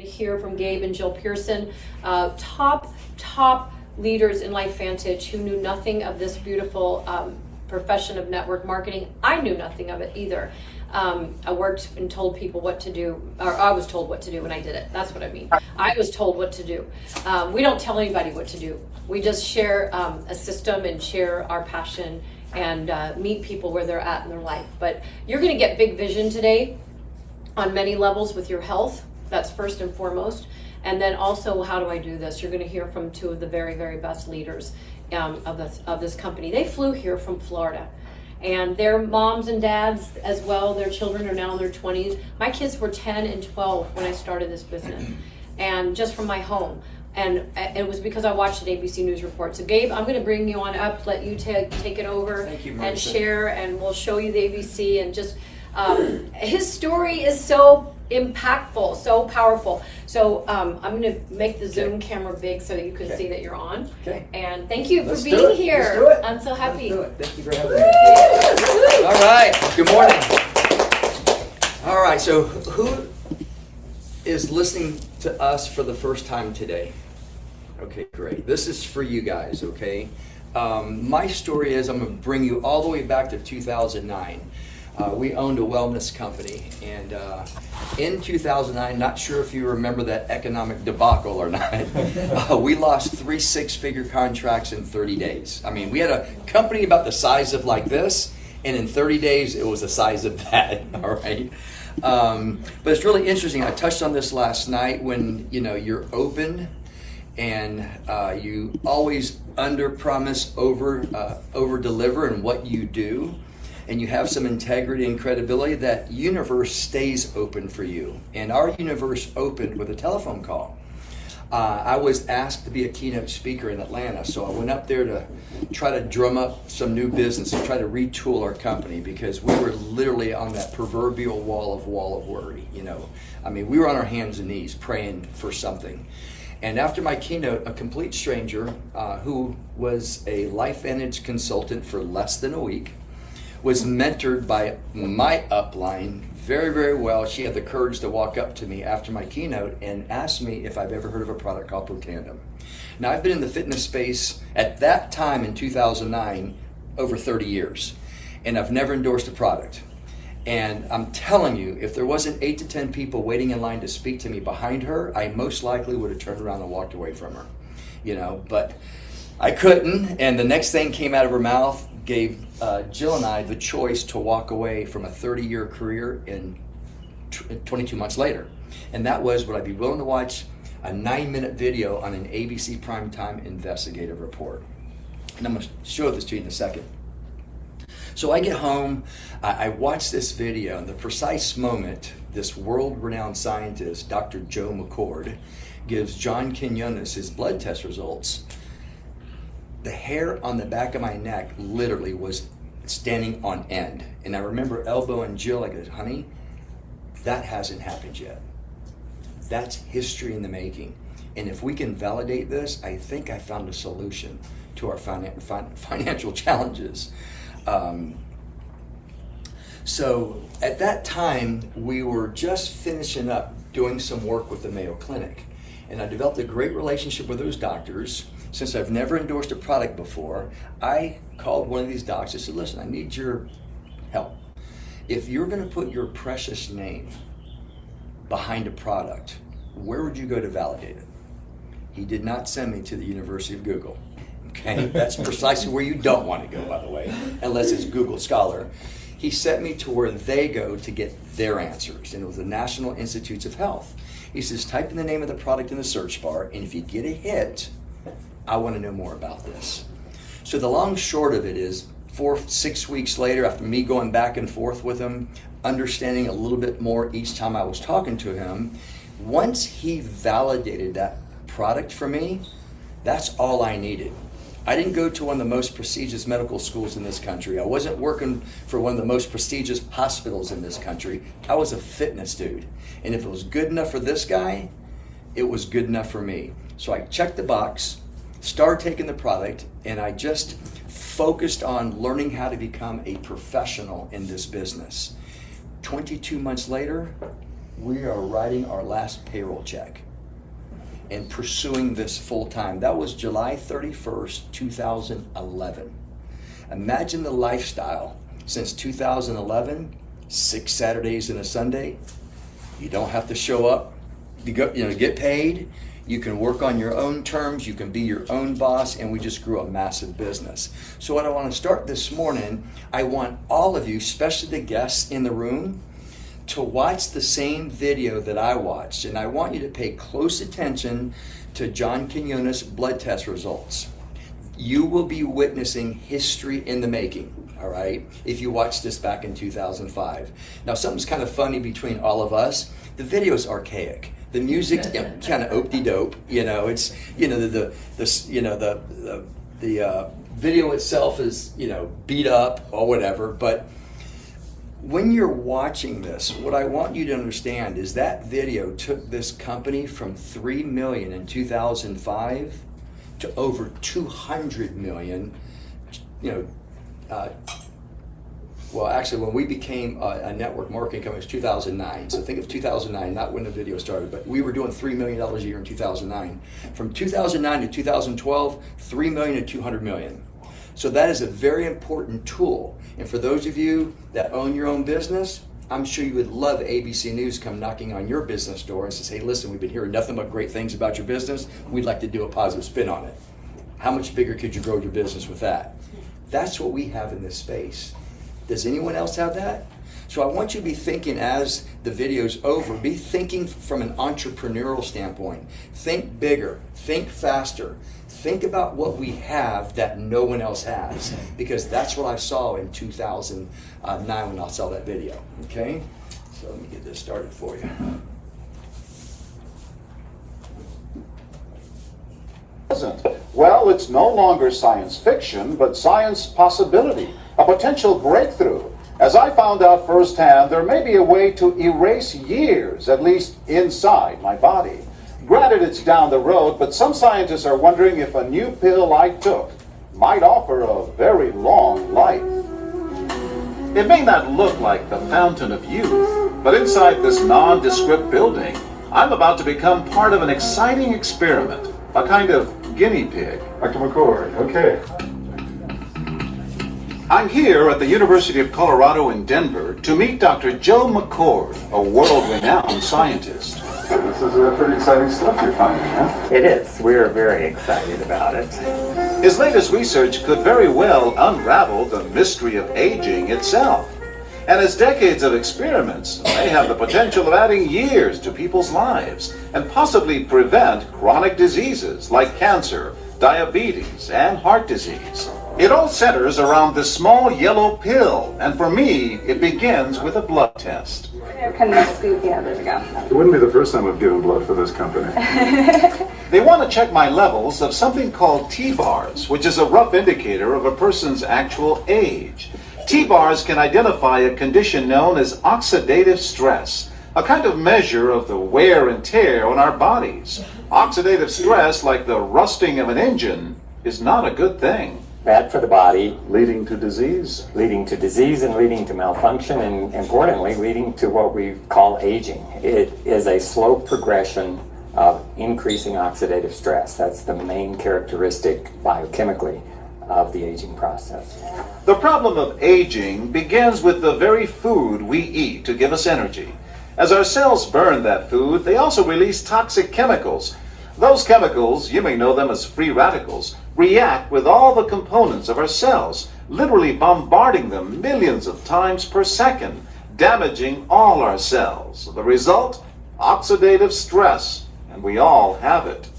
Hear from Gabe and Jill Pearson, top leaders in LifeVantage who knew nothing of this beautiful profession of network marketing. I knew nothing of it either. I worked and told people what to do, or I was told what to do when I did it. That's what I mean. I was told what to do. We don't tell anybody what to do. We just share a system and share our passion and meet people where they're at in their life. But you're going to get big vision today on many levels with your health. That's first and foremost. And then also, how do I do this? You're going to hear from two of the very, very best leaders of this company. They flew here from Florida. And their moms and dads as well, their children are now in their 20s. My kids were 10 and 12 when I started this business. And just from my home. And it was because I watched an ABC News report. So Gabe, I'm going to bring you on up, let you take it over. Thank you, and share, and we'll show you the ABC. And just, his story is so impactful, so powerful. So I'm going to make the Zoom camera big so you can see that you're on. Okay. And thank you for being here. Let's do it. I'm so happy. Let's do it. Thank you for having me. All right. Good morning. All right. So who is listening to us for the first time today? Okay, great. This is for you guys, okay? My story is I'm going to bring you all the way back to 2009. We owned a wellness company, and in 2009, not sure if you remember that economic debacle or not, we lost 3 six-figure contracts in 30 days. I mean, we had a company about the size of like this, and in 30 days, it was the size of that, all right? But it's really interesting. I touched on this last night when, you're open and you always under-promise, over-deliver in what you do. And you have some integrity and credibility, that universe stays open for you. And our universe opened with a telephone call. I was asked to be a keynote speaker in Atlanta, so I went up there to try to drum up some new business and try to retool our company, because we were literally on that proverbial wall of worry. I mean, we were on our hands and knees praying for something. And after my keynote, a complete stranger who was a LifeVantage consultant for less than a week, was mentored by my upline very, very well. She had the courage to walk up to me after my keynote and ask me if I've ever heard of a product called Protandem. Now, I've been in the fitness space at that time in 2009 over 30 years, and I've never endorsed a product. And I'm telling you, if there wasn't 8 to 10 people waiting in line to speak to me behind her, I most likely would have turned around and walked away from her. But I couldn't, and the next thing came out of her mouth gave Jill and I the choice to walk away from a 30-year career in 22 months later. And that was, would I be willing to watch a 9-minute video on an ABC primetime investigative report? And I'm going to show this to you in a second. So I get home, I watch this video, and the precise moment this world-renowned scientist, Dr. Joe McCord, gives John Quinones his blood test results, the hair on the back of my neck literally was standing on end. And I remember elbowing Jill, I go, honey, that hasn't happened yet. That's history in the making. And if we can validate this, I think I found a solution to our financial challenges. So at that time, we were just finishing up doing some work with the Mayo Clinic. And I developed a great relationship with those doctors. Since I've never endorsed a product before, I called one of these docs and said, listen, I need your help. If you're going to put your precious name behind a product, where would you go to validate it? He did not send me to the University of Google. Okay, that's precisely where you don't want to go, by the way, unless it's Google Scholar. He sent me to where they go to get their answers, and it was the National Institutes of Health. He says, type in the name of the product in the search bar, and if you get a hit, I want to know more about this. So the long short of it is, 4-6 weeks later, after me going back and forth with him, understanding a little bit more each time I was talking to him, once he validated that product for me, that's all I needed. I didn't go to one of the most prestigious medical schools in this country. I wasn't working for one of the most prestigious hospitals in this country. I was a fitness dude. And if it was good enough for this guy, it was good enough for me. So I checked the box, started taking the product, and I just focused on learning how to become a professional in this business. 22 months later, we are writing our last payroll check and pursuing this full time. That was July 31st, 2011. Imagine the lifestyle since 2011, 6 Saturdays and a Sunday. You don't have to show up, get paid. You can work on your own terms. You can be your own boss, and we just grew a massive business. So what I want to start this morning, I want all of you, especially the guests in the room, to watch the same video that I watched. And I want you to pay close attention to John Quinones' blood test results. You will be witnessing history in the making, all right, if you watched this back in 2005. Now, something's kind of funny between all of us. The video's archaic. The music, kind of opty-dope. It's the video itself is beat up or whatever. But when you're watching this, what I want you to understand is that video took this company from $3 million in 2005 to over $200 million. Well, actually, when we became a network marketing company, it was 2009. So think of 2009, not when the video started, but we were doing $3 million a year in 2009. From 2009 to 2012, $3 million to $200 million. So that is a very important tool. And for those of you that own your own business, I'm sure you would love ABC News come knocking on your business door and says, hey, listen, we've been hearing nothing but great things about your business. We'd like to do a positive spin on it. How much bigger could you grow your business with that? That's what we have in this space. Does anyone else have that? So I want you to be thinking as the video's over, be thinking from an entrepreneurial standpoint. Think bigger, think faster. Think about what we have that no one else has, because that's what I saw in 2009 when I saw that video, okay? So let me get this started for you. Well, it's no longer science fiction, but science possibility, a potential breakthrough. As I found out firsthand, there may be a way to erase years, at least inside my body. Granted, it's down the road, but some scientists are wondering if a new pill I took might offer a very long life. It may not look like the fountain of youth, but inside this nondescript building, I'm about to become part of an exciting experiment, a kind of guinea pig. Dr. McCord, okay. I'm here at the University of Colorado in Denver to meet Dr. Joe McCord, a world-renowned scientist. This is pretty exciting stuff you're finding, huh? It is. We're very excited about it. His latest research could very well unravel the mystery of aging itself. And his decades of experiments may have the potential of adding years to people's lives and possibly prevent chronic diseases like cancer, diabetes, and heart disease. It all centers around this small yellow pill, and for me, it begins with a blood test. Kind of scoop, yeah, there we go. It wouldn't be the first time I've given blood for this company. They want to check my levels of something called T-bars, which is a rough indicator of a person's actual age. T-bars can identify a condition known as oxidative stress, a kind of measure of the wear and tear on our bodies. Oxidative stress, like the rusting of an engine, is not a good thing. Bad for the body, Leading to disease. leading to disease and leading to malfunction, and importantly, leading to what we call aging. It is a slow progression of increasing oxidative stress. That's the main characteristic biochemically of the aging process. The problem of aging begins with the very food we eat to give us energy. As our cells burn that food, they also release toxic chemicals. Those chemicals, you may know them as free radicals, react with all the components of our cells, literally bombarding them millions of times per second, damaging all our cells. The result? Oxidative stress, and we all have it.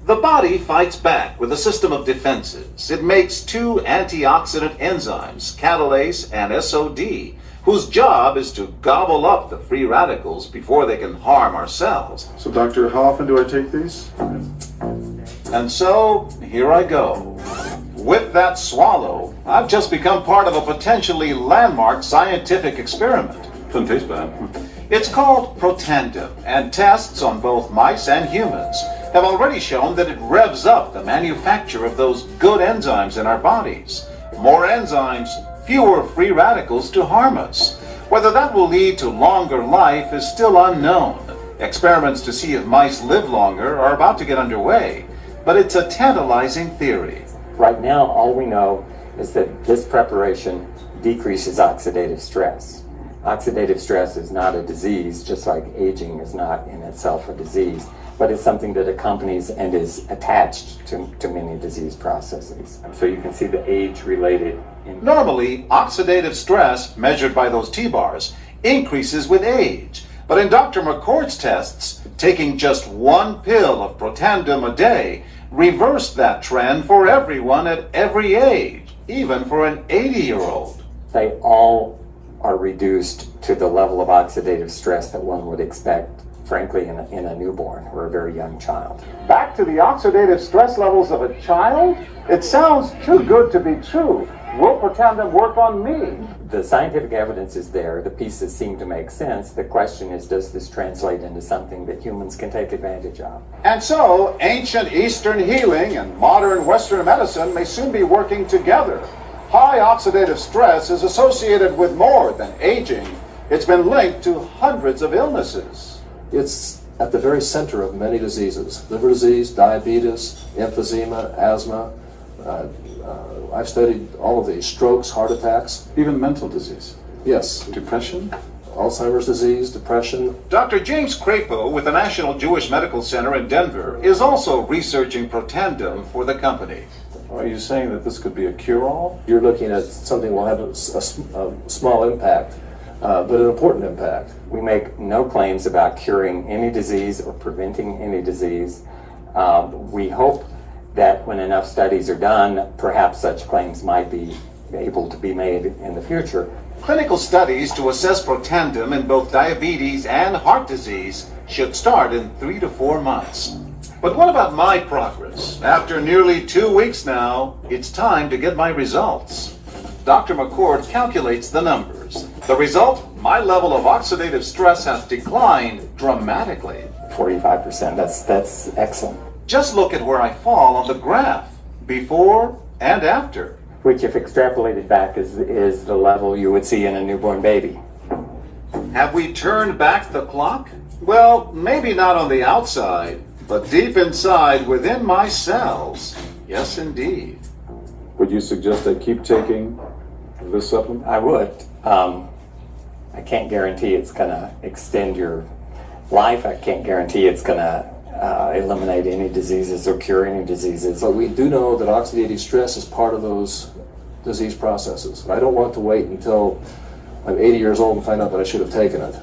The body fights back with a system of defenses. It makes two antioxidant enzymes, catalase and SOD, whose job is to gobble up the free radicals before they can harm our cells. So, doctor, how often do I take these? And so, here I go. With that swallow, I've just become part of a potentially landmark scientific experiment. Doesn't taste bad. It's called Protandim, and tests on both mice and humans have already shown that it revs up the manufacture of those good enzymes in our bodies. More enzymes, fewer free radicals to harm us. Whether that will lead to longer life is still unknown. Experiments to see if mice live longer are about to get underway, but it's a tantalizing theory. Right now, all we know is that this preparation decreases oxidative stress. Oxidative stress is not a disease, just like aging is not in itself a disease, but it's something that accompanies and is attached to many disease processes. So you can see the age-related. Normally, oxidative stress, measured by those T-bars, increases with age. But in Dr. McCord's tests, taking just one pill of Protandim a day reversed that trend for everyone at every age, even for an 80-year-old. They all are reduced to the level of oxidative stress that one would expect, frankly, in a newborn or a very young child. Back to the oxidative stress levels of a child? It sounds too good to be true. Will Protandim work on me? The scientific evidence is there. The pieces seem to make sense. The question is, does this translate into something that humans can take advantage of? And so, ancient Eastern healing and modern Western medicine may soon be working together. High oxidative stress is associated with more than aging. It's been linked to hundreds of illnesses. It's at the very center of many diseases: liver disease, diabetes, emphysema, asthma. I've studied all of these: strokes, heart attacks. Even mental disease. Yes, Depression? Alzheimer's disease, depression. Dr. James Crapo with the National Jewish Medical Center in Denver is also researching Protandim for the company. Are you saying that this could be a cure-all? You're looking at something that will have a small impact, but an important impact. We make no claims about curing any disease or preventing any disease. We hope that when enough studies are done, perhaps such claims might be able to be made in the future. Clinical studies to assess Protandim in both diabetes and heart disease should start in 3 to 4 months. But what about my progress? After nearly 2 weeks now, it's time to get my results. Dr. McCord calculates the numbers. The result, my level of oxidative stress has declined dramatically. 45%, that's excellent. Just look at where I fall on the graph, before and after. Which, if extrapolated back, is the level you would see in a newborn baby. Have we turned back the clock? Well, maybe not on the outside, but deep inside within my cells. Yes, indeed. Would you suggest I keep taking this supplement? I would. I can't guarantee it's going to extend your life. I can't guarantee it's going to eliminate any diseases or cure any diseases. But we do know that oxidative stress is part of those disease processes. I don't want to wait until I'm 80 years old and find out that I should have taken it.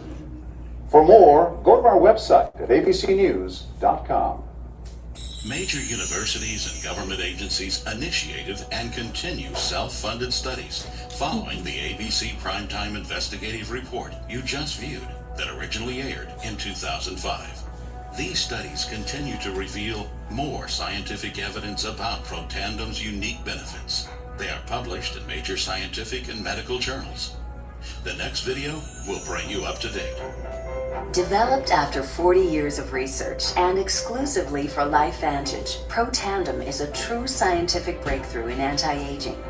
For more, go to our website at abcnews.com. Major universities and government agencies initiated and continue self-funded studies following the ABC Primetime Investigative Report you just viewed that originally aired in 2005. These studies continue to reveal more scientific evidence about Protandim's unique benefits. They are published in major scientific and medical journals. The next video will bring you up to date. Developed after 40 years of research and exclusively for LifeVantage, Protandim is a true scientific breakthrough in anti-aging.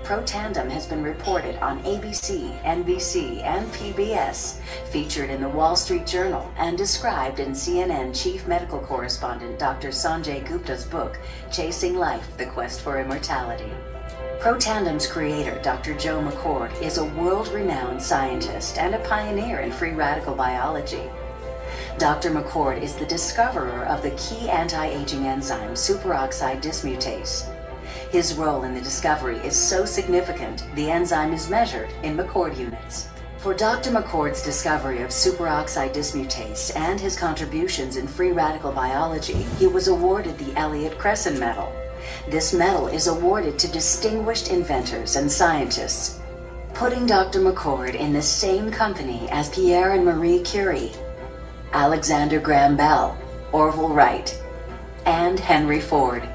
Protandim has been reported on ABC, NBC, and PBS, featured in the Wall Street Journal, and described in CNN Chief Medical Correspondent Dr. Sanjay Gupta's book, Chasing Life, The Quest for Immortality. Protandim's creator, Dr. Joe McCord, is a world-renowned scientist and a pioneer in free radical biology. Dr. McCord is the discoverer of the key anti-aging enzyme superoxide dismutase. His role in the discovery is so significant, the enzyme is measured in McCord units. For Dr. McCord's discovery of superoxide dismutase and his contributions in free radical biology, he was awarded the Elliott-Cresson Medal. This medal is awarded to distinguished inventors and scientists, putting Dr. McCord in the same company as Pierre and Marie Curie, Alexander Graham Bell, Orville Wright, and Henry Ford.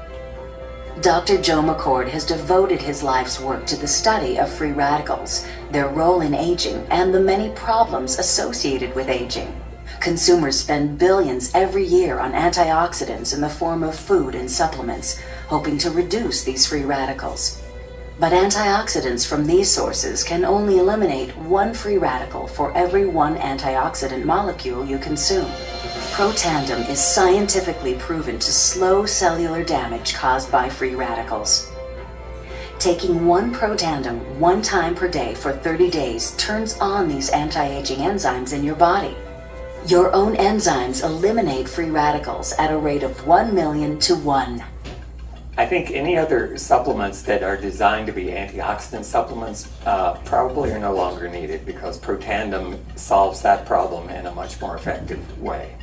Dr. Joe McCord has devoted his life's work to the study of free radicals, their role in aging, and the many problems associated with aging. Consumers spend billions every year on antioxidants in the form of food and supplements, hoping to reduce these free radicals. But antioxidants from these sources can only eliminate one free radical for every one antioxidant molecule you consume. Protandim is scientifically proven to slow cellular damage caused by free radicals. Taking one Protandim 1 time per day for 30 days turns on these anti-aging enzymes in your body. Your own enzymes eliminate free radicals at a rate of 1 million to 1. I think any other supplements that are designed to be antioxidant supplements probably are no longer needed because Protandim solves that problem in a much more effective way.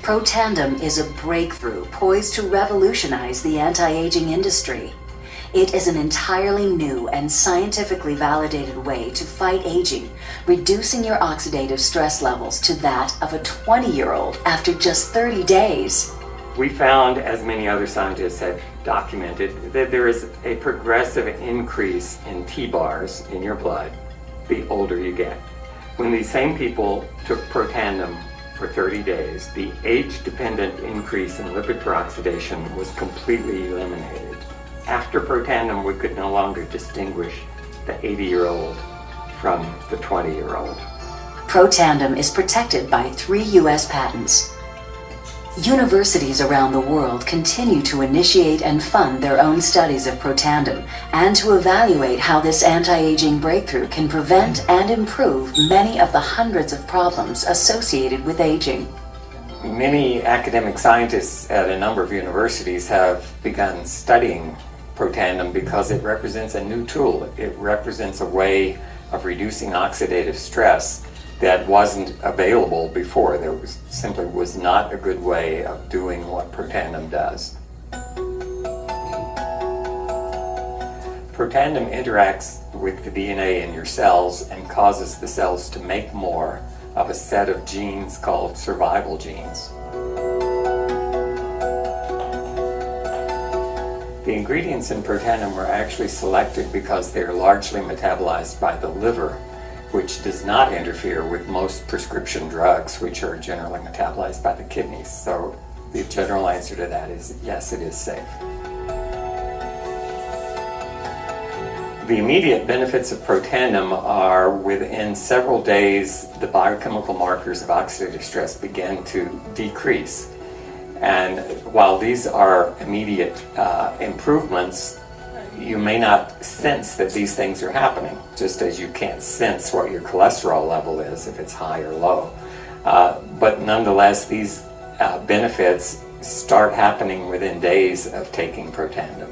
Protandim is a breakthrough poised to revolutionize the anti-aging industry. It is an entirely new and scientifically validated way to fight aging, reducing your oxidative stress levels to that of a 20-year-old after just 30 days. We found, as many other scientists have documented, that there is a progressive increase in T-bars in your blood the older you get. When these same people took Protandim for 30 days, the age-dependent increase in lipid peroxidation was completely eliminated. After Protandim, we could no longer distinguish the 80-year-old from the 20-year-old. Protandim is protected by 3 U.S. patents. Universities around the world continue to initiate and fund their own studies of Protandim and to evaluate how this anti-aging breakthrough can prevent and improve many of the hundreds of problems associated with aging. Many academic scientists at a number of universities have begun studying Protandim because it represents a new tool. It represents a way of reducing oxidative stress that wasn't available before. There simply was not a good way of doing what Protandim does. Protandim interacts with the DNA in your cells and causes the cells to make more of a set of genes called survival genes. The ingredients in Protandim were actually selected because they are largely metabolized by the liver, which does not interfere with most prescription drugs, which are generally metabolized by the kidneys. So the general answer to that is yes, it is safe. The immediate benefits of Protandim are within several days, the biochemical markers of oxidative stress begin to decrease. And while these are immediate improvements, you may not sense that these things are happening, just as you can't sense what your cholesterol level is if it's high or low. But nonetheless, these benefits start happening within days of taking Protandim.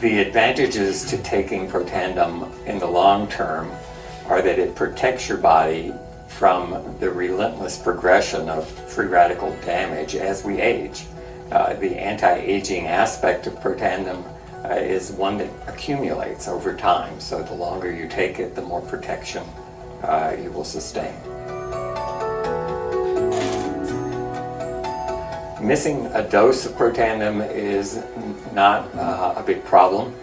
The advantages to taking Protandim in the long term are that it protects your body from the relentless progression of free radical damage as we age. The anti-aging aspect of Protandim is one that accumulates over time, so the longer you take it, the more protection you will sustain. Missing a dose of Protandim is not a big problem.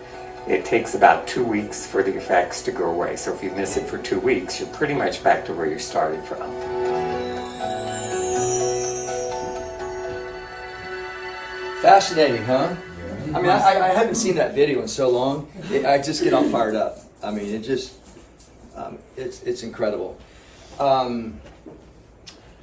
It takes about 2 weeks for the effects to go away, so if you miss it for 2 weeks, you're pretty much back to where you started from. Fascinating, huh? I mean, I haven't seen that video in so long. I just get all fired up. I mean, it just, it's incredible.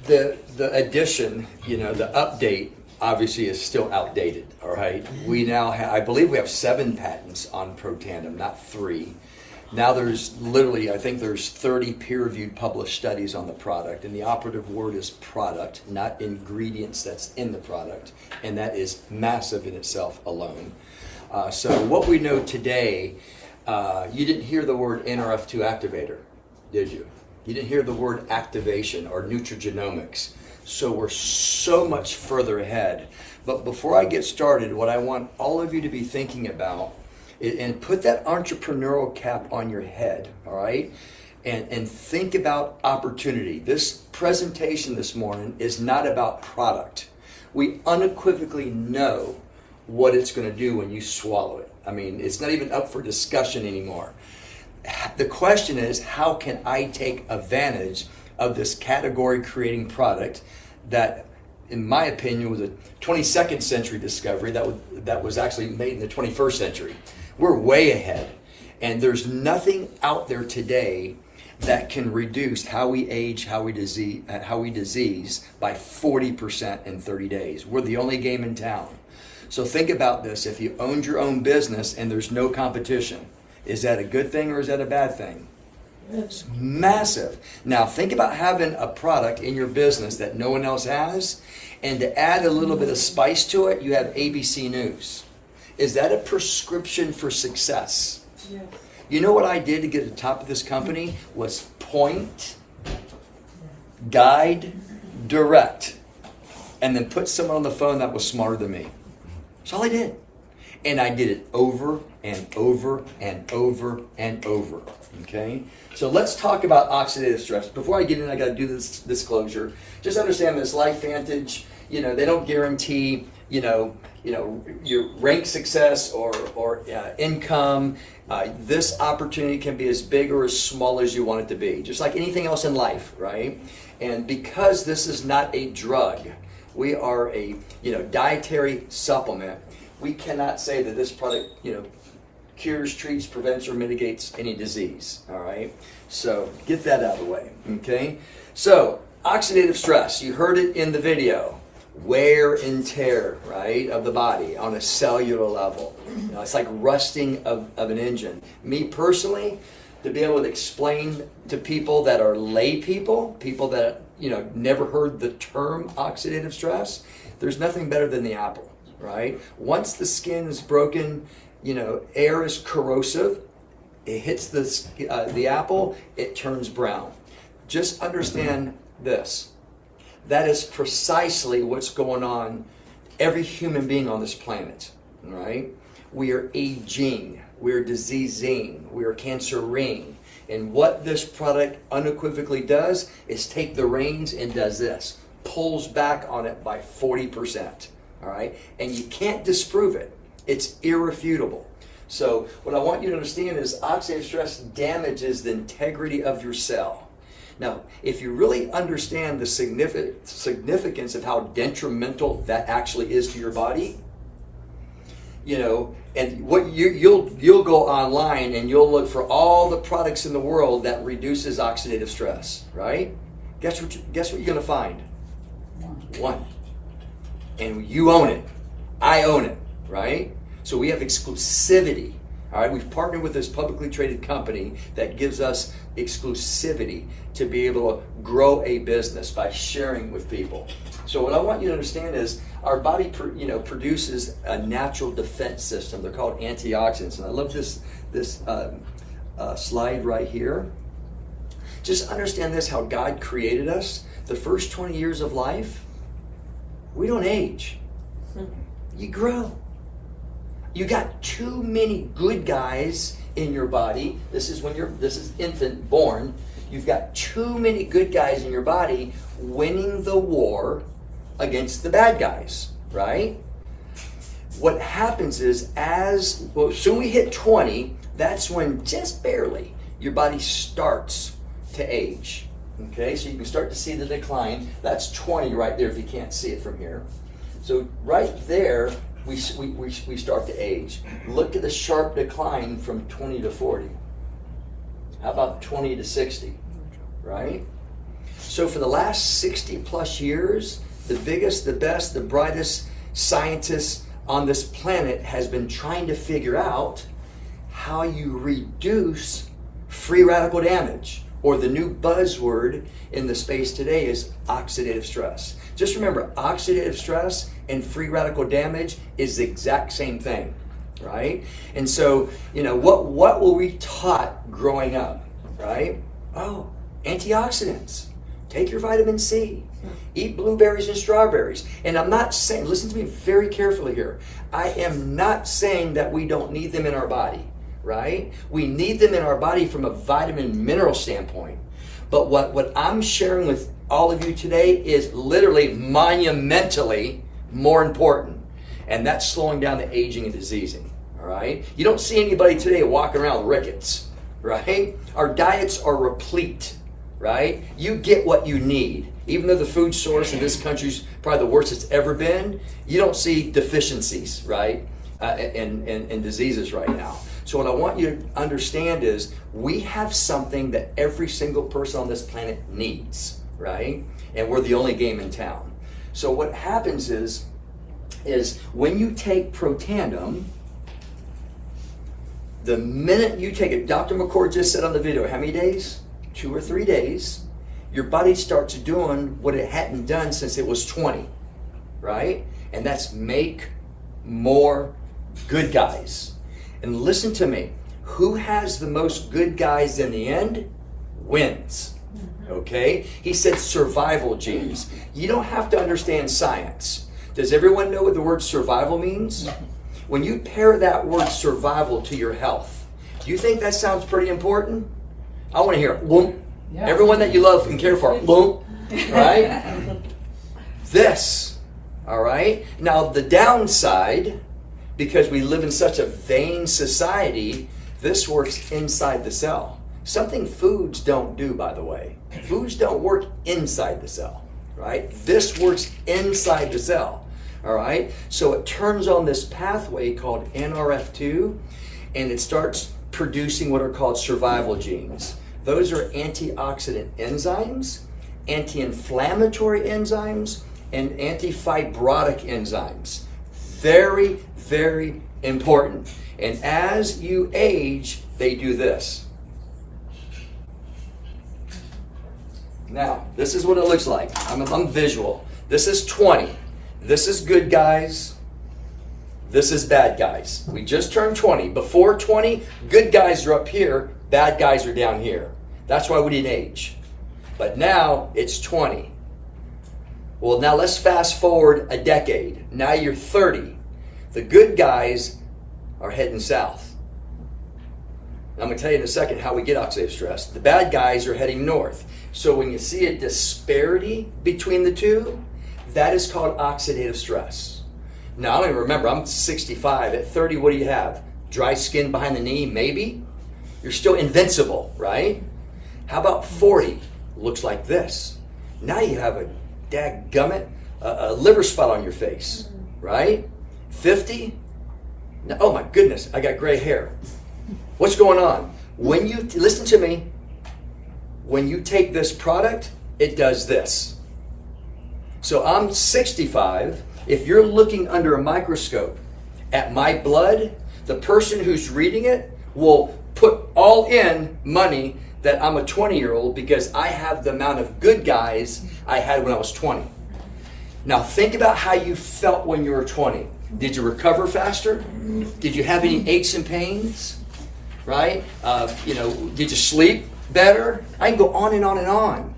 The addition, you know, the update obviously is still outdated, all right? We now have, I believe we have 7 patents on Protandim, not 3. Now there's literally, I think there's 30 peer-reviewed published studies on the product, and the operative word is product, not ingredients that's in the product, and that is massive in itself alone. So what we know today, you didn't hear the word NRF2 activator, did you? You didn't hear the word activation or nutrigenomics. So we're so much further ahead. But before I get started, what I want all of you to be thinking about and put that entrepreneurial cap on your head, all right? And think about opportunity. This presentation this morning is not about product. We unequivocally know what it's going to do when you swallow it. I mean, it's not even up for discussion anymore. The question is, how can I take advantage of this category-creating product that in my opinion, was a 22nd century discovery that was actually made in the 21st century. We're way ahead. And there's nothing out there today that can reduce how we age, how we disease by 40% in 30 days. We're the only game in town. So think about this. If you owned your own business and there's no competition, is that a good thing or is that a bad thing? It's massive. Now think about having a product in your business that no one else has, and to add a little bit of spice to it, you have ABC News. Is that a prescription for success? Yes. You know what I did to get to the top of this company was point, guide, direct, and then put someone on the phone that was smarter than me. That's all I did. And I did it over and over and over and over. Okay? So let's talk about oxidative stress. Before I get in, I got to do this disclosure. Just understand this LifeVantage, they don't guarantee, your rank success or income. This opportunity can be as big or as small as you want it to be, just like anything else in life, right? And because this is not a drug, we are a dietary supplement. We cannot say that this product cures, treats, prevents, or mitigates any disease. All right, so get that out of the way. Okay, so oxidative stress. You heard it in the video. Wear and tear, right, of the body on a cellular level. It's like rusting of an engine. Me personally, to be able to explain to people that are lay people that never heard the term oxidative stress, there's nothing better than the apple, right? Once the skin is broken, air is corrosive. It hits the apple, it turns brown. Just understand this. That is precisely what's going on every human being on this planet, right? We are aging, we're diseasing, we're cancering. And what this product unequivocally does is take the reins and does this. Pulls back on it by 40%, all right? And you can't disprove it. It's irrefutable. So what I want you to understand is oxidative stress damages the integrity of your cell. Now, if you really understand the significance of how detrimental that actually is to your body, and what you'll go online and you'll look for all the products in the world that reduces oxidative stress, right? Guess what you're going to find? One. And you own it. I own it, right? So we have exclusivity. All right, we've partnered with this publicly traded company that gives us exclusivity to be able to grow a business by sharing with people. So what I want you to understand is our body, produces a natural defense system. They're called antioxidants, and I love this slide right here. Just understand this: how God created us. The first 20 years of life, we don't age. You grow. You got too many good guys in your body. This is infant born. You've got too many good guys in your body winning the war against the bad guys, right? What happens is soon we hit 20, that's when just barely your body starts to age. Okay, so you can start to see the decline. That's 20 right there if you can't see it from here. So right there, we start to age. Look at the sharp decline from 20 to 40. How about 20 to 60, right? So for the last 60 plus years, the biggest, the best, the brightest scientists on this planet has been trying to figure out how you reduce free radical damage, or the new buzzword in the space today is oxidative stress. Just remember, oxidative stress and free radical damage is the exact same thing, right? And so, what were we taught growing up, right? Oh, antioxidants. Take your vitamin C. Eat blueberries and strawberries. And I'm not saying, listen to me very carefully here. I am not saying that we don't need them in our body, right? We need them in our body from a vitamin mineral standpoint. But what I'm sharing with all of you today is literally monumentally more important. And that's slowing down the aging and diseasing, all right? You don't see anybody today walking around with rickets, right? Our diets are replete, right? You get what you need. Even though the food source in this country is probably the worst it's ever been, you don't see deficiencies, right? And diseases right now. So what I want you to understand is we have something that every single person on this planet needs, right? And we're the only game in town. So what happens is when you take Protandim, the minute you take it, Dr. McCord just said on the video, how many days? 2 or 3 days. Your body starts doing what it hadn't done since it was 20, right? And that's make more good guys. And listen to me, who has the most good guys in the end wins, okay? He said survival genes. You don't have to understand science. Does everyone know what the word survival means? When you pair that word survival to your health, do you think that sounds pretty important? I want to hear it. Boom. Yeah. Everyone that you love and care for, boom, right? This, all right? Now, the downside, because we live in such a vain society, this works inside the cell. Something foods don't do, by the way. Foods don't work inside the cell, right? This works inside the cell, all right? So it turns on this pathway called NRF2, and it starts producing what are called survival genes. Those are antioxidant enzymes, anti-inflammatory enzymes, and antifibrotic enzymes. Very, very important. And as you age, they do this. Now, this is what it looks like. I'm visual. This is 20. This is good guys. This is bad guys. We just turned 20. Before 20, good guys are up here, bad guys are down here. That's why we didn't age. But now it's 20. Well, now let's fast forward a decade. Now you're 30. The good guys are heading south. I'm going to tell you in a second how we get oxidative stress. The bad guys are heading north. So when you see a disparity between the two, that is called oxidative stress. Now, I remember, I'm 65. At 30, what do you have? Dry skin behind the knee, maybe? You're still invincible, right? How about 40? Looks like this. Now you have a dadgummit, a liver spot on your face, right? 50? Now, oh my goodness, I got gray hair. What's going on? When you, listen to me, when you take this product, it does this. So I'm 65. If you're looking under a microscope at my blood, the person who's reading it will put all in money that I'm a 20-year-old because I have the amount of good guys I had when I was 20. Now think about how you felt when you were 20. Did you recover faster? Did you have any aches and pains? Right? Did you sleep better? I can go on and on and on.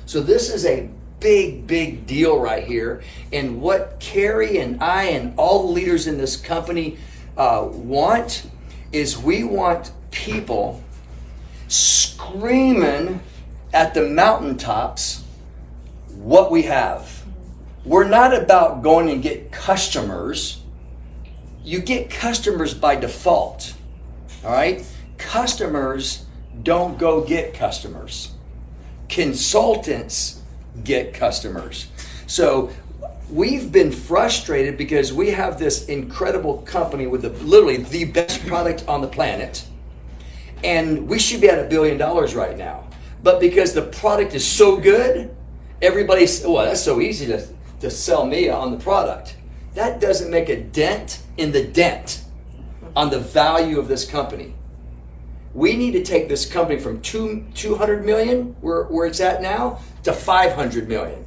So this is a big, big deal right here. And what Carrie and I and all the leaders in this company want is we want people screaming at the mountaintops what we have. We're not about going and get customers. You get customers by default. All right? Customers don't go get customers. Consultants get customers. So we've been frustrated because we have this incredible company with literally the best product on the planet. And we should be at $1 billion right now. But because the product is so good, everybody's, well, that's so easy to sell me on the product. That doesn't make a dent in the dent on the value of this company. We need to take this company from 200 million, where it's at now, to 500 million.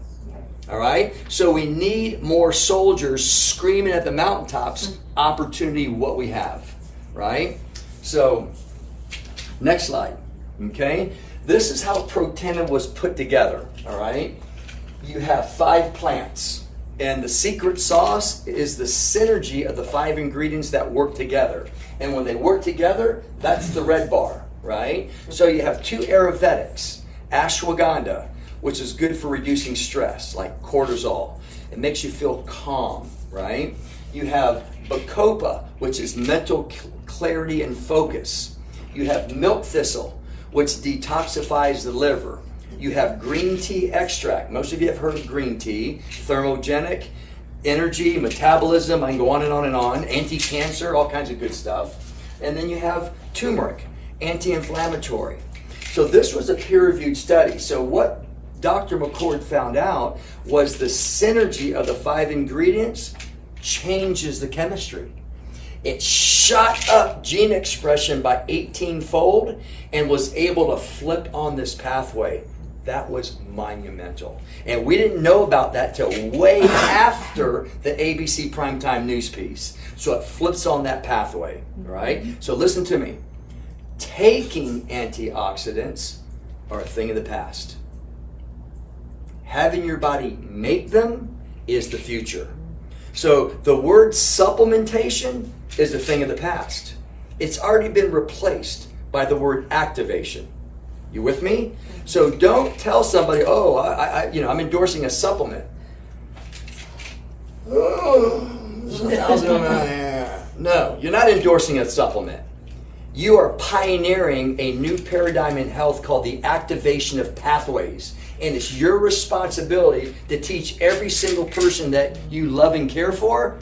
All right? So we need more soldiers screaming at the mountaintops, opportunity, what we have. Right? So, next slide. Okay? This is how Protandim was put together. All right? You have 5 plants. And the secret sauce is the synergy of the 5 ingredients that work together. And when they work together, that's the red bar, right? So you have 2 Ayurvedics. Ashwagandha, which is good for reducing stress, like cortisol. It makes you feel calm, right? You have Bacopa, which is mental clarity and focus. You have milk thistle, which detoxifies the liver. you have green tea extract. Most of you have heard of green tea. Thermogenic, energy, metabolism, I can go on and on and on. Anti-cancer, all kinds of good stuff. And then you have turmeric, anti-inflammatory. So this was a peer-reviewed study. So what Dr. McCord found out was the synergy of the 5 ingredients changes the chemistry. It shot up gene expression by 18-fold and was able to flip on this pathway. That was monumental. And we didn't know about that till way after the ABC Primetime News piece. So it flips on that pathway, right? So listen to me. Taking antioxidants are a thing of the past. Having your body make them is the future. So the word supplementation is a thing of the past. It's already been replaced by the word activation. You with me? So don't tell somebody, oh, I'm endorsing a supplement. Oh, there's 1,000 of them. No, you're not endorsing a supplement. You are pioneering a new paradigm in health called the activation of pathways. And it's your responsibility to teach every single person that you love and care for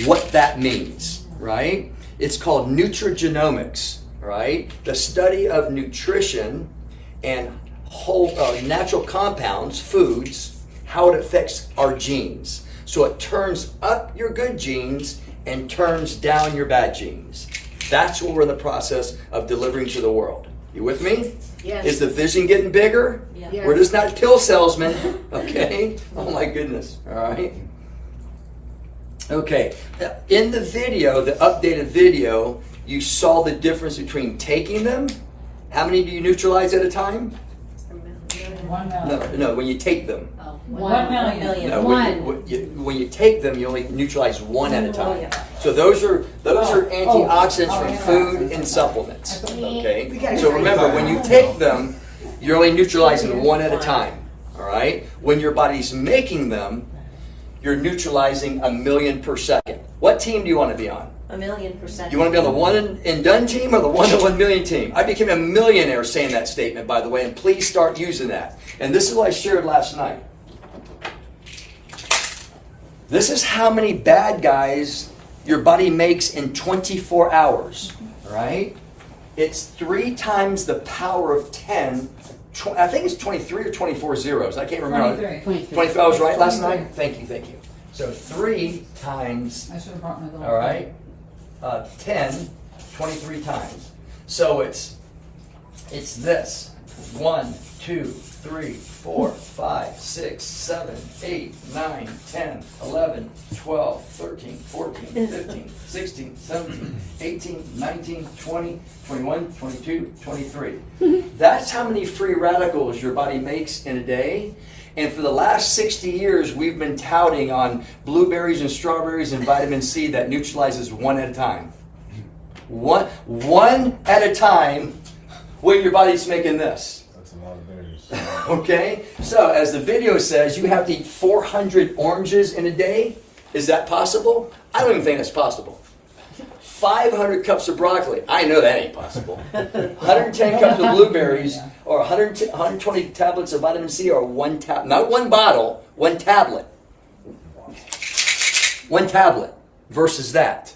what that means, right? It's called nutrigenomics, right? The study of nutrition and whole natural compounds, foods, how it affects our genes. So it turns up your good genes and turns down your bad genes. That's what we're in the process of delivering to the world. You with me? Yes. Is the vision getting bigger? Yes. We're just not pill salesmen, okay? Oh my goodness, all right? Okay, in the video, the updated video, you saw the difference between taking them. How many do you neutralize at a time? 1 million. No, when you take them. 1 million. No, when you take them, you only neutralize one at a time. So those are antioxidants from food and supplements. Okay. So remember, when you take them, you're only neutralizing one at a time. All right. When your body's making them, you're neutralizing 1,000,000 per second. What team do you want to be on? 1,000,000%. You want to be on the one and done team or the 1 to 1,000,000 team? I became a millionaire saying that statement, by the way, and please start using that. And this is what I shared last night. This is how many bad guys your body makes in 24 hours, right? It's 3 times the power of 10. I think it's 23 or 24 zeros. I can't remember. 23. 23. I was right last night? Thank you. So 3 times, I should have brought my little. all right, 10, 23 times. So it's this. 1, 2, 3, 4, 5, 6, 7, 8, 9, 10, 11, 12, 13, 14, 15, 16, 17, 18, 19, 20, 21, 22, 23. That's how many free radicals your body makes in a day. And for the last 60 years, we've been touting on blueberries and strawberries and vitamin C that neutralizes one at a time. One at a time when your body's making this. That's a lot of berries. Okay? So, as the video says, you have to eat 400 oranges in a day. Is that possible? I don't even think that's possible. 500 cups of broccoli. I know that ain't possible. 110 cups of blueberries or 120 tablets of vitamin C or one tablet. Not one bottle, one tablet. One tablet versus that.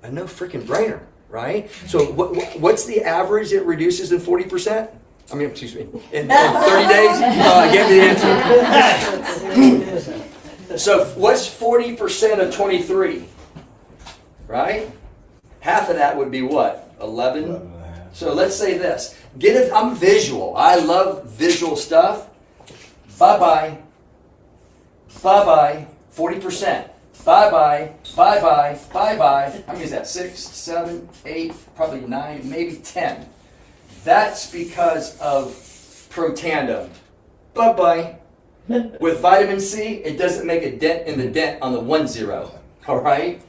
A no freaking brainer, right? So what's the average it reduces in 40%? I mean, excuse me, in 30 days? I gave you the answer. So what's 40% of 23? Right? Half of that would be what? 11? So let's say this. I'm visual. I love visual stuff. Bye-bye. Bye-bye. 40%. Bye-bye. Bye-bye. Bye-bye. How many is that? 6, 7, 8, probably 9, maybe 10. That's because of Protandim. Bye-bye. With vitamin C, it doesn't make a dent in the dent on the 10. All right?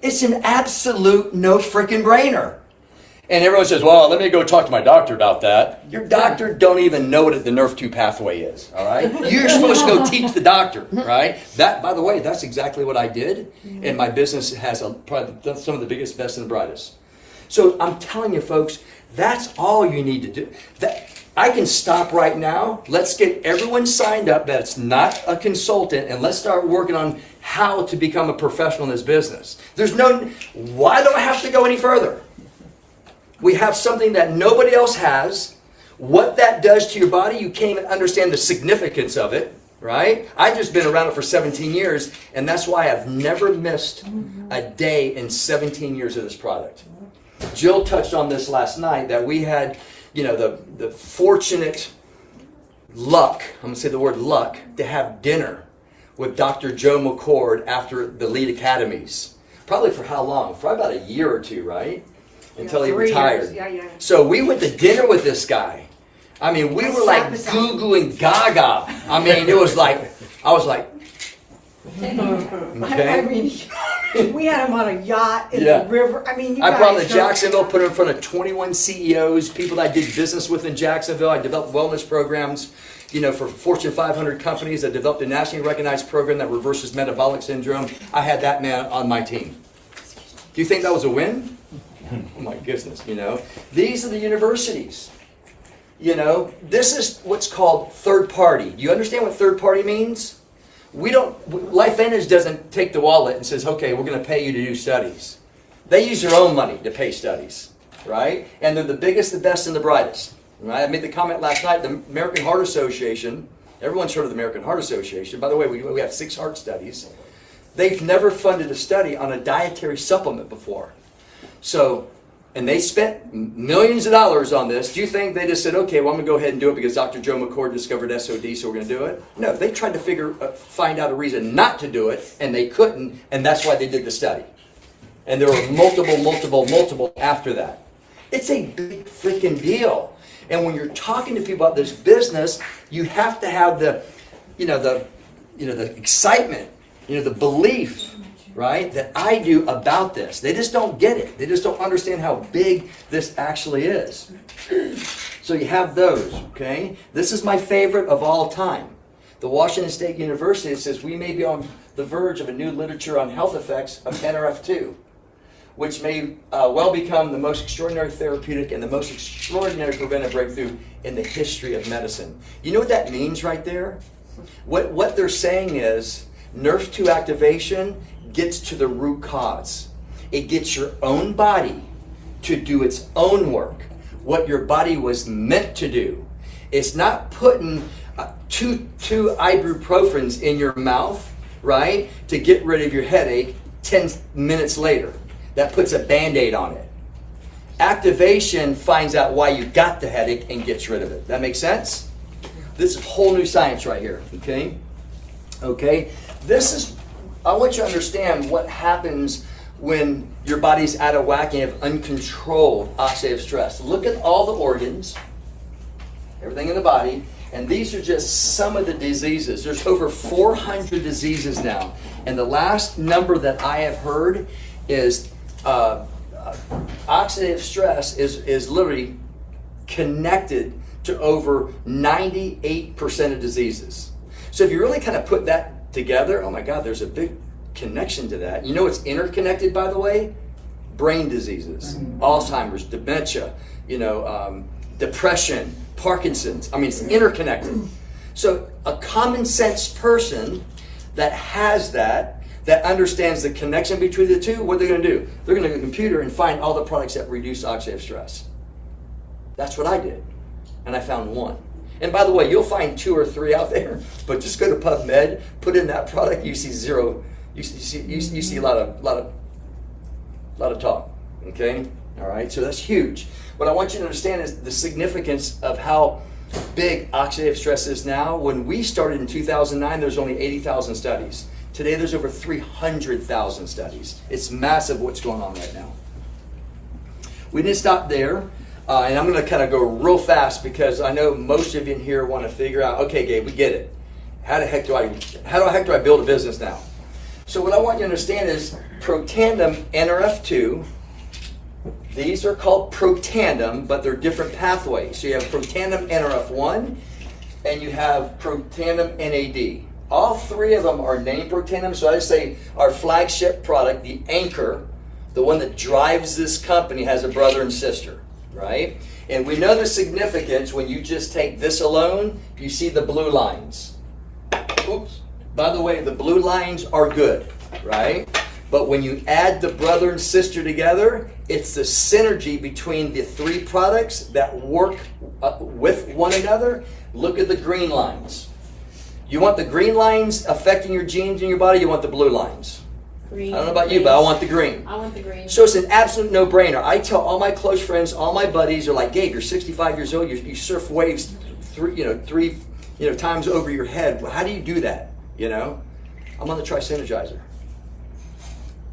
It's an absolute no freaking brainer. And everyone says, well, let me go talk to my doctor about that. Your doctor don't even know what the NRF2 pathway is, all right? You're supposed to go teach the doctor, right? That, by the way, that's exactly what I did. And my business has probably some of the biggest, best, and the brightest. So I'm telling you, folks, that's all you need to do. I can stop right now. Let's get everyone signed up that's not a consultant, and let's start working on how to become a professional in this business. Why do I have to go any further? We have something that nobody else has. What that does to your body, you can't even understand the significance of it, right? I've just been around it for 17 years, and that's why I've never missed a day in 17 years of this product. Jill touched on this last night, that we had, the fortunate luck, I'm going to say the word luck, to have dinner with Dr. Joe McCord after the Lead Academies. Probably for how long? For about a year or two, right? Until he retired. Yeah. So we went to dinner with this guy. I mean, we were like goo and gaga. I mean, it was like, I was like, okay. I mean, we had him on a yacht in the river. I mean, I brought him to Jacksonville, put him in front of 21 CEOs, people that I did business with in Jacksonville. I developed wellness programs, for Fortune 500 companies. I developed a nationally recognized program that reverses metabolic syndrome. I had that man on my team. Do you think that was a win? Oh my goodness, These are the universities. This is what's called third party. Do you understand what third party means? LifeVantage doesn't take the wallet and says, okay, we're going to pay you to do studies. They use their own money to pay studies, right? And they're the biggest, the best, and the brightest. Right? I made the comment last night, the American Heart Association, everyone's heard of the American Heart Association. By the way, we have 6 heart studies. They've never funded a study on a dietary supplement before. So, and they spent millions of dollars on this. Do you think they just said, okay, well, I'm going to go ahead and do it because Dr. Joe McCord discovered SOD, so we're going to do it? No, they tried to find out a reason not to do it, and they couldn't, and that's why they did the study. And there were multiple after that. It's a big freaking deal. And when you're talking to people about this business, you have to have the excitement, the belief, right, that I do about this. They just don't get it. They just don't understand how big this actually is. So you have those, okay? This is my favorite of all time. The Washington State University says we may be on the verge of a new literature on health effects of NRF2, which may well become the most extraordinary therapeutic and the most extraordinary preventive breakthrough in the history of medicine. You know what that means right there? What they're saying is NRF2 activation gets to the root cause. It gets your own body to do its own work, what your body was meant to do. It's not putting two ibuprofens in your mouth, right, to get rid of your headache 10 minutes later. That puts a Band-Aid on it. Activation finds out why you got the headache and gets rid of it. That makes sense? This is whole new science right here, okay? Okay? I want you to understand what happens when your body's out of whack and you have uncontrolled oxidative stress. Look at all the organs, everything in the body, and these are just some of the diseases. There's over 400 diseases now. And the last number that I have heard is oxidative stress is literally connected to over 98% of diseases. So if you really kind of put that together, oh my God, there's a big connection to that. You know what's interconnected, by the way? Brain diseases, Alzheimer's, dementia, depression, Parkinson's. I mean, it's interconnected. So a common sense person that has that understands the connection between the two, what are they going to do? They're going to go to the computer and find all the products that reduce oxidative stress. That's what I did. And I found one. And by the way, you'll find 2 or 3 out there, but just go to PubMed, put in that product, you see zero. You see a lot of talk. Okay, all right. So that's huge. What I want you to understand is the significance of how big oxidative stress is now. When we started in 2009, there's only 80,000 studies. Today, there's over 300,000 studies. It's massive what's going on right now. We didn't stop there. And I'm going to kind of go real fast because I know most of you in here want to figure out, okay, Gabe, we get it. How the heck do I build a business now? So what I want you to understand is Protandim NRF2, these are called Protandim, but they're different pathways. So you have Protandim NRF1 and you have Protandim NAD. All 3 of them are named Protandim, so I say our flagship product, the anchor, the one that drives this company, has a brother and sister. right? And we know the significance when you just take this alone, you see the blue lines. Oops. By the way, the blue lines are good, right? But when you add the brother and sister together, it's the synergy between the three products that work with one another. Look at the green lines. You want the green lines affecting your genes in your body, you want the blue lines. Green, I don't know about you, but I want the green. I want the green. So it's an absolute no-brainer. I tell all my close friends, all my buddies are like, Gabe, you're 65 years old, you surf waves three times over your head. Well, how do you do that? I'm on the Tri-Synergizer.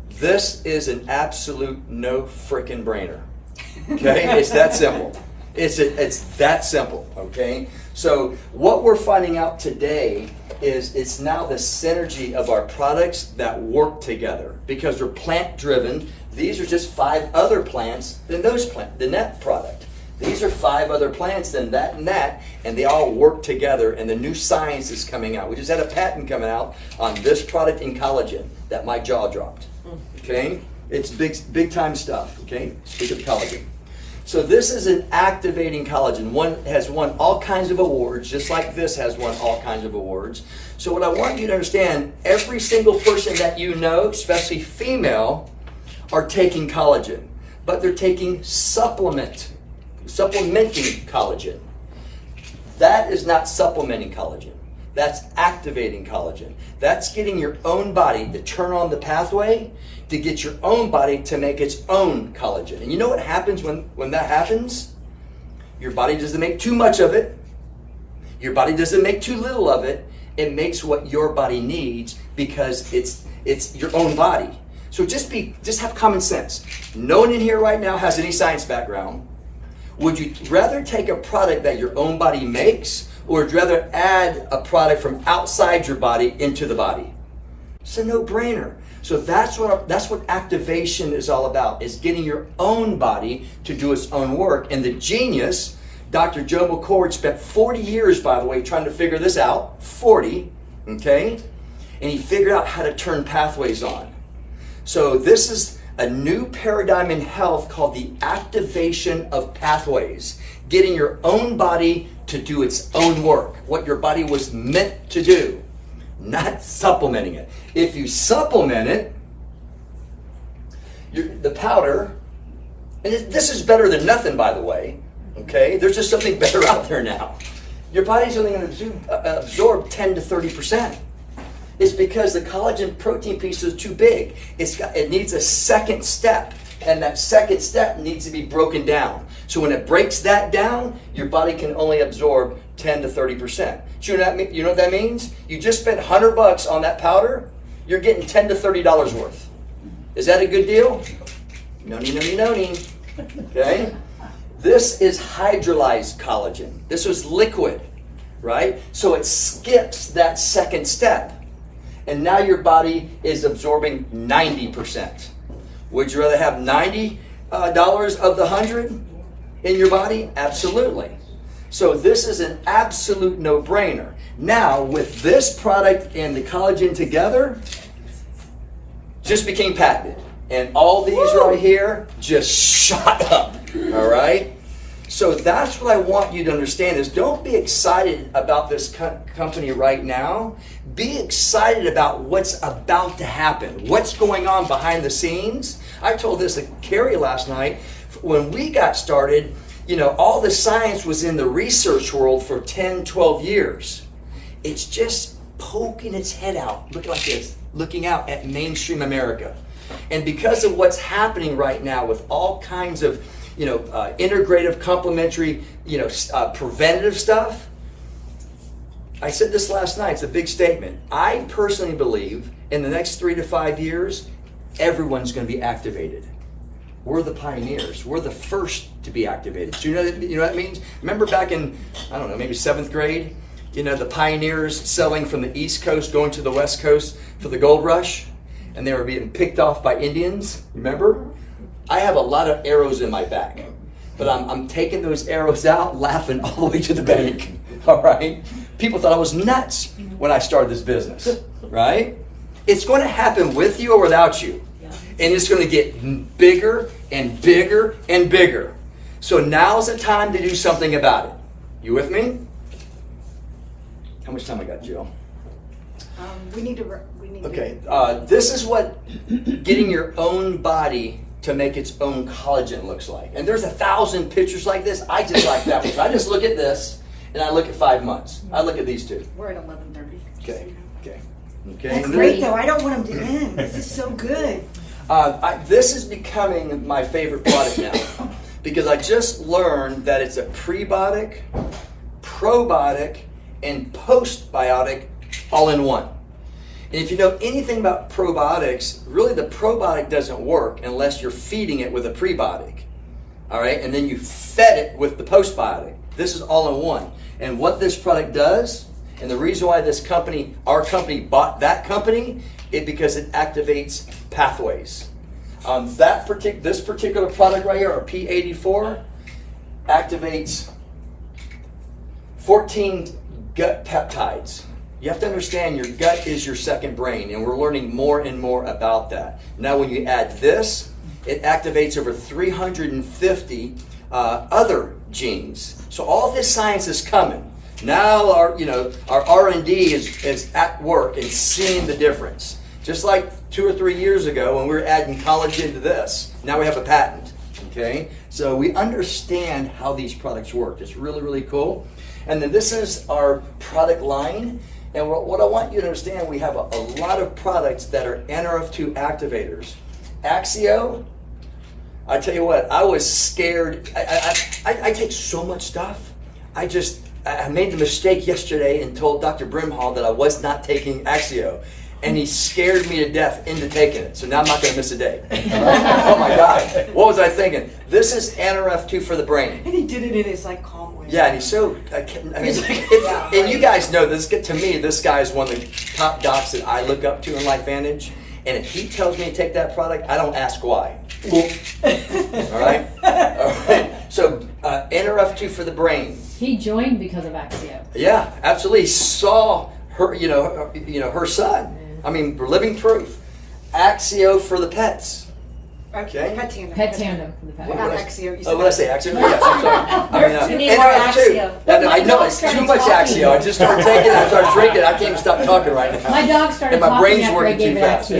This is an absolute no frickin' brainer. Okay, it's that simple. It's that simple. Okay, so what we're finding out today is it's now the synergy of our products that work together because they're plant driven. These are just 5 other plants than that product. These are 5 other plants than that, and they all work together, and the new science is coming out. We just had a patent coming out on this product in collagen that my jaw dropped. Okay? It's big time stuff. Okay? Speak of collagen. So this is an activating collagen. One has won all kinds of awards, just like this has won all kinds of awards. So what I want you to understand, every single person that you know, especially female, are taking collagen, but they're taking supplementing collagen. That is not supplementing collagen. That's activating collagen. That's getting your own body to turn on the pathway to get your own body to make its own collagen. And you know what happens when that happens? Your body doesn't make too much of it. Your body doesn't make too little of it. It makes what your body needs because it's your own body. So just have common sense. No one in here right now has any science background. Would you rather take a product that your own body makes, or would you rather add a product from outside your body into the body? It's a no-brainer. So that's what activation is all about, is getting your own body to do its own work. And the genius, Dr. Joe McCord, spent 40 years, by the way, trying to figure this out. 40, okay? And he figured out how to turn pathways on. So this is a new paradigm in health called the activation of pathways. Getting your own body to do its own work, what your body was meant to do, not supplementing it. If you supplement it, the powder, and this is better than nothing, by the way, okay? There's just something better out there now. Your body's only going to absorb 10 to 30%. It's because the collagen protein piece is too big. It needs a second step, and that second step needs to be broken down. So when it breaks that down, your body can only absorb 10 to 30%. You know what that means? You just spent $100 on that powder, you're getting $10 to $30 worth. Is that a good deal? No. Okay? This is hydrolyzed collagen. This was liquid, right? So it skips that second step. And now your body is absorbing 90%. Would you rather have $90 of the 100 in your body? Absolutely. So this is an absolute no-brainer. Now, with this product and the collagen together, just became patented. And all these right here just shot up. All right? So that's what I want you to understand is don't be excited about this company right now. Be excited about what's about to happen, what's going on behind the scenes. I told this to Carrie last night. When we got started, all the science was in the research world for 10, 12 years. It's just poking its head out, looking like this, looking out at mainstream America. And because of what's happening right now with all kinds of integrative, complementary, preventative stuff. I said this last night, it's a big statement. I personally believe in the next 3 to 5 years, everyone's going to be activated. We're the pioneers. We're the first to be activated. Do you know what that means? Remember back in, maybe 7th grade, the pioneers selling from the East Coast, going to the West Coast for the gold rush, and they were being picked off by Indians, remember? I have a lot of arrows in my back, but I'm taking those arrows out, laughing all the way to the bank, all right? People thought I was nuts when I started this business, right? It's going to happen with you or without you, and it's going to get bigger and bigger and bigger. So now's the time to do something about it. You with me? How much time I got, Jill? We need to. Okay, this is what getting your own body to make its own collagen looks like. And there's 1,000 pictures like this. I just like that one. I just look at this, and I look at 5 months. I look at these two. We're at 11:30. Okay. That's great, though. I don't want them to end. This is so good. This is becoming my favorite product now because I just learned that it's a prebiotic, probiotic, and postbiotic all in one. And if you know anything about probiotics, really the probiotic doesn't work unless you're feeding it with a prebiotic. All right, and then you fed it with the postbiotic. This is all in one. And what this product does, and the reason why this company, our company, bought that company, is because it activates pathways. This particular product right here, our P84, activates 14 gut peptides. You have to understand your gut is your second brain, and we're learning more and more about that. Now when you add this, it activates over 350 other genes. So all this science is coming. Now our R&D is at work and seeing the difference. Just like 2 or 3 years ago when we were adding collagen to this, now we have a patent. Okay, so we understand how these products work. It's really, really cool. And then this is our product line. And what I want you to understand, we have a lot of products that are NRF2 activators. Axio, I tell you what, I was scared. I take so much stuff. I made the mistake yesterday and told Dr. Brimhall that I was not taking Axio. And he scared me to death into taking it. So now I'm not going to miss a day. Oh my God. What was I thinking? This is NRF2 for the brain. And he did it in his calm way. Yeah, and he's so, and you guys know this, to me, this guy is one of the top docs that I look up to in LifeVantage. And if he tells me to take that product, I don't ask why. All right? All right. So NRF2 for the brain. He joined because of Axio. Yeah, absolutely. He saw her, her son. I mean, we're living proof. Axio for the pets. Okay. Pet tandem. Pet tandem for the pet. Not Axio. Oh, what did I say? Axio? Yes, I'm sorry. You need more Axio. I know, it's too much Axio. I just started taking it, I started drinking it. I can't even stop talking right now. My dog started and my talking brain's after working I gave too it fast.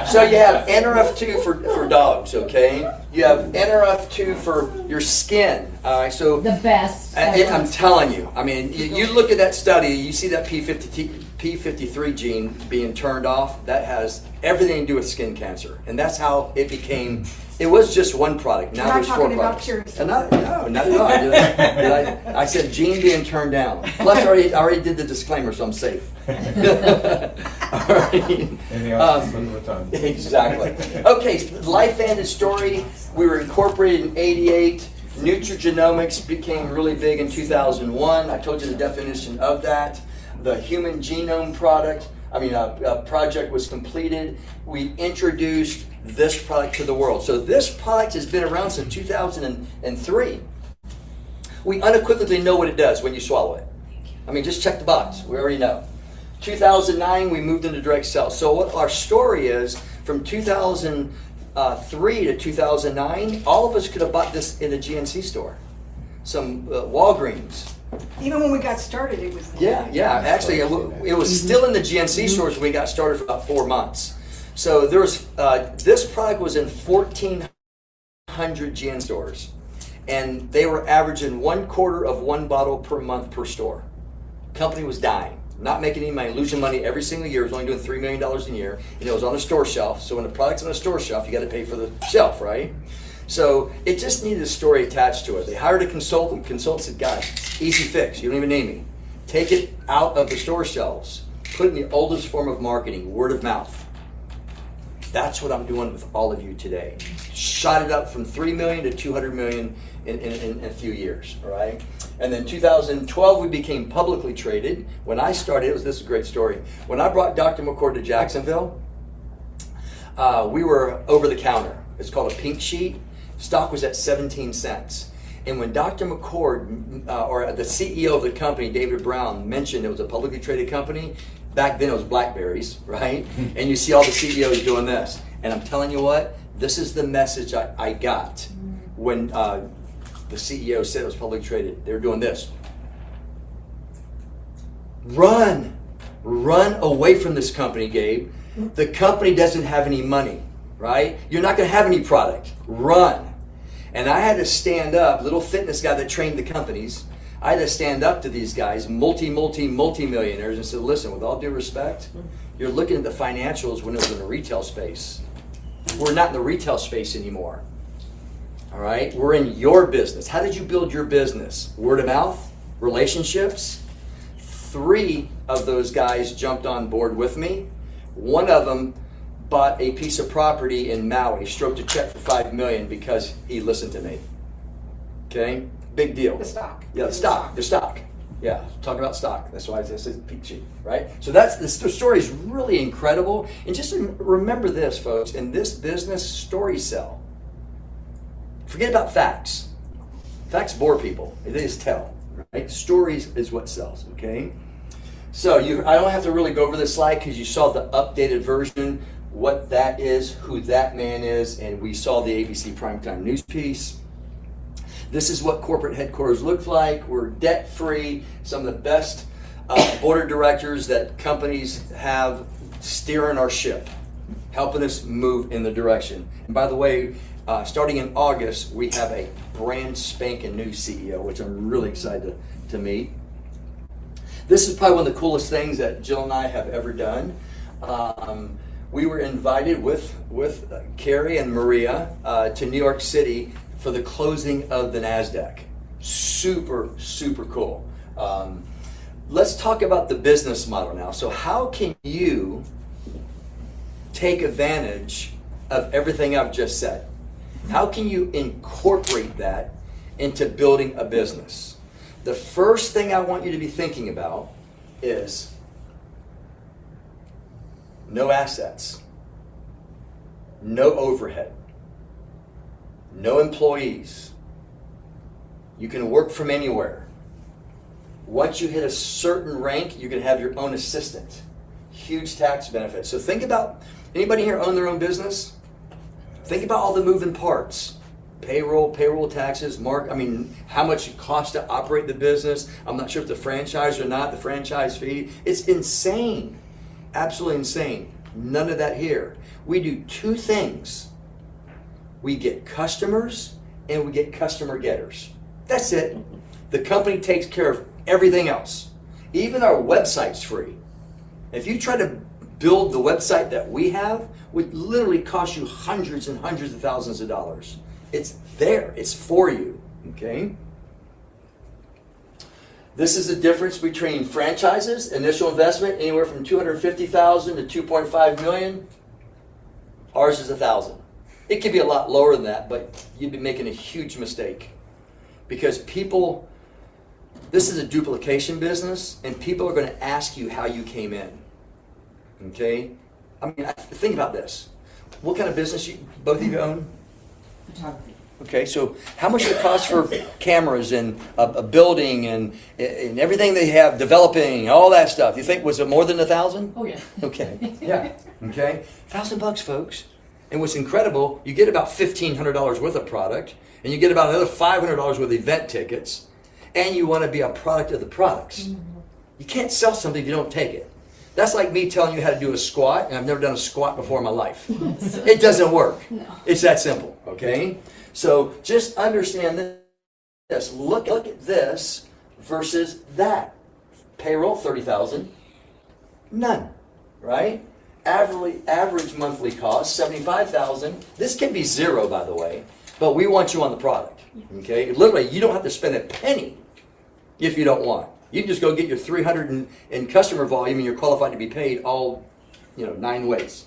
Axio. So you have NRF2 for dogs, okay? You have NRF2 for your skin. All right, so the best. I'm telling you. I mean, you look at that study, you see that P53 gene being turned off. That has everything to do with skin cancer, and that's how it became. It was just one product. Now there's 4 products. And not at all. I said gene being turned down. Plus, I already did the disclaimer, so I'm safe. All right. Exactly. Okay, LifeVantage story. We were incorporated in '88. Nutrigenomics became really big in 2001. I told you the definition of that. The human genome project was completed. We introduced this product to the world. So this product has been around since 2003. We unequivocally know what it does when you swallow it. I mean, just check the box. We already know. 2009, we moved into direct sales. So what our story is, from 2003 to 2009, all of us could have bought this in a GNC store. Some Walgreens. Even when we got started, it was. Yeah. Actually, it was still in the GNC stores when we got started for about 4 months. So there was this product was in 1,400 GN stores, and they were averaging 1/4 of 1 bottle per month per store. Company was dying, not making any money, losing money every single year. It was only doing $3 million a year, and it was on a store shelf. So when the product's on a store shelf, you got to pay for the shelf, right? So it just needed a story attached to it. They hired a consultant. Consultant said, "Guys, easy fix. You don't even name me. Take it out of the store shelves. Put it in the oldest form of marketing, word of mouth." That's what I'm doing with all of you today. Shot it up from 3 million to 200 million in a few years, all right? And then 2012, we became publicly traded. When I started, this is a great story. When I brought Dr. McCord to Jacksonville, we were over the counter. It's called a pink sheet. Stock was at 17 cents. And when Dr. McCord, or the CEO of the company, David Brown, mentioned it was a publicly traded company, back then it was Blackberries, right? And you see all the CEOs doing this. And I'm telling you what, this is the message I got. when the CEO said it was publicly traded, they were doing this. Run away from this company, Gabe. The company doesn't have any money, right? You're not going to have any product. Run. And I had to stand up, little fitness guy that trained the companies. I had to stand up to these guys, multi-millionaires, and said, listen, with all due respect, you're looking at the financials when it was in the retail space. We're not in the retail space anymore. All right? We're in your business. How did you build your business? Word of mouth? Relationships? 3 of those guys jumped on board with me. One of them bought a piece of property in Maui, stroked a check for $5 million because he listened to me. Okay? Big deal. The stock. Yeah, the stock. Yeah, talk about stock. That's why I said peachy, right? So the story is really incredible. And just remember this, folks. In this business, stories sell. Forget about facts. Facts bore people. They just tell, right? Stories is what sells, okay? So I don't have to really go over this slide because you saw the updated version, what that is, who that man is, and we saw the ABC Primetime News piece. This is what corporate headquarters look like. We're debt-free. Some of the best board of directors that companies have steering our ship, helping us move in the direction. And by the way, starting in August, we have a brand spanking new CEO, which I'm really excited to meet. This is probably one of the coolest things that Jill and I have ever done. We were invited with Carrie and Maria to New York City for the closing of the NASDAQ. Super, super cool. Let's talk about the business model now. So how can you take advantage of everything I've just said? How can you incorporate that into building a business? The first thing I want you to be thinking about is no assets, no overhead, no employees. You can work from anywhere. Once you hit a certain rank, you can have your own assistant. Huge tax benefits. So think about, anybody here own their own business? Think about all the moving parts. Payroll taxes, how much it costs to operate the business. I'm not sure if the franchise or not, the franchise fee. It's insane. Absolutely insane. None of that here. We do 2 things. We get customers and we get customer getters. That's it. The company takes care of everything else. Even our website's free. If you try to build the website that we have, would literally cost you hundreds and hundreds of thousands of dollars. It's there. It's for you. Okay? This is the difference between franchises, initial investment, anywhere from $250,000 to $2.5 million. Ours is $1,000. It could be a lot lower than that, but you'd be making a huge mistake. Because this is a duplication business, and people are going to ask you how you came in. Okay? Think about this. What kind of business both of you own? Photography. Okay, so how much it costs for cameras and a building and everything they have, developing, all that stuff? You think, was it more than $1,000? Oh yeah. Okay, yeah, okay. $1,000, folks. And what's incredible, you get about $1,500 worth of product, and you get about another $500 worth of event tickets, and you want to be a product of the products. Mm-hmm. You can't sell something if you don't take it. That's like me telling you how to do a squat, and I've never done a squat before in my life. It doesn't work. No. It's that simple, okay? So just understand this. Look at this versus that. Payroll, $30,000. None, right? Average monthly cost, $75,000. This can be zero, by the way, but we want you on the product, okay? Literally, you don't have to spend a penny if you don't want. You can just go get your 300 in customer volume, and you're qualified to be paid all, 9 ways.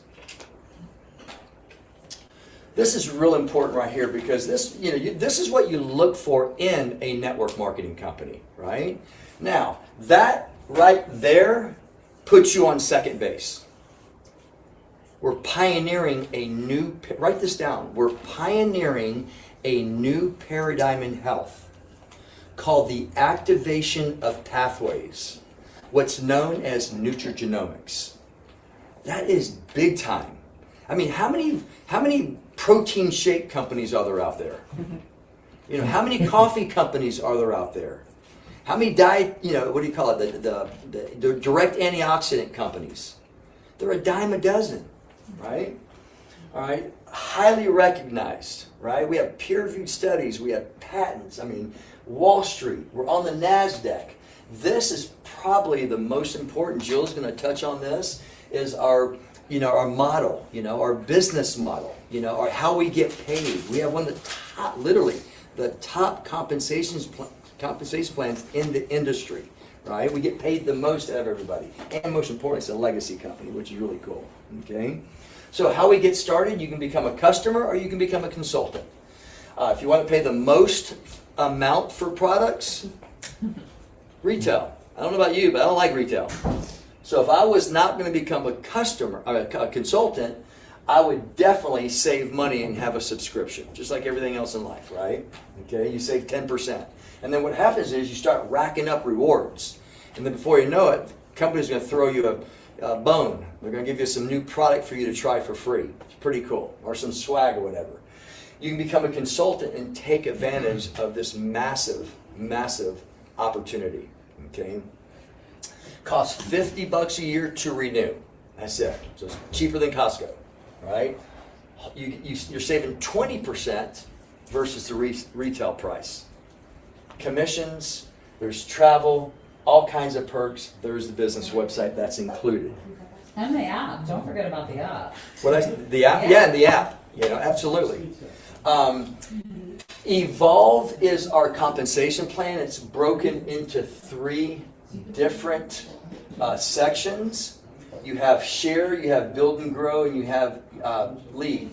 This is real important right here because this is what you look for in a network marketing company, right? Now, that right there puts you on second base. We're pioneering write this down, we're pioneering a new paradigm in health called the activation of pathways, what's known as nutrigenomics. That is big time. How many protein shake companies are there out there? You know, how many coffee companies are there out there? How many what do you call it? The direct antioxidant companies. There are a dime a dozen, right? All right, highly recognized, right? We have peer-reviewed studies, we have patents. I mean, Wall Street, we're on the NASDAQ. This is probably the most important. Jill's going to touch on this. Is our model, our business model, or how we get paid. We have one of the top, literally, the top compensation plans in the industry, right? We get paid the most out of everybody. And most important, it's a legacy company, which is really cool, okay? So how we get started, you can become a customer or you can become a consultant. If you want to pay the most amount for products, retail. I don't know about you, but I don't like retail. So if I was not going to become a customer, or a consultant, I would definitely save money and have a subscription, just like everything else in life, right? Okay, you save 10%. And then what happens is you start racking up rewards. And then before you know it, the company's going to throw you a bone. They're going to give you some new product for you to try for free. It's pretty cool. Or some swag or whatever. You can become a consultant and take advantage of this massive, massive opportunity. Okay? Costs $50 a year to renew. That's it. So it's cheaper than Costco, right? You're saving 20% versus the retail price. Commissions, there's travel, all kinds of perks. There's the business website that's included. And the app. Don't forget about the app. The app? Yeah, the app. Absolutely. Evolve is our compensation plan. It's broken into 3 different sections. You have share, you have build and grow, and you have lead,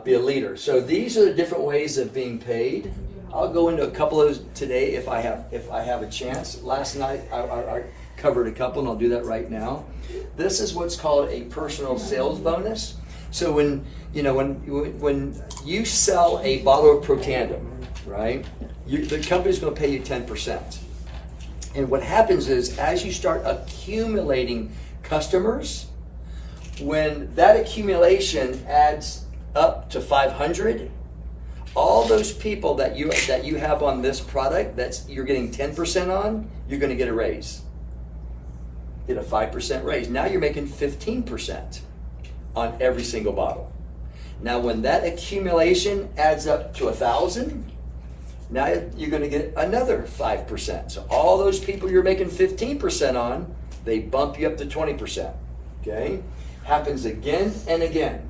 be a leader. So these are the different ways of being paid. I'll go into a couple of those today if I have a chance. Last night I covered a couple, and I'll do that right now. This is what's called a personal sales bonus. So when you sell a bottle of Protandim, right? The company's going to pay you 10%. And what happens is, as you start accumulating customers, when that accumulation adds up to 500, all those people that you have on this product you're getting 10% on, you're going to get a raise. Get a 5% raise. Now you're making 15% on every single bottle. Now when that accumulation adds up to 1,000, now you're going to get another 5%. So all those people you're making 15% on, they bump you up to 20%. Okay? Happens again and again.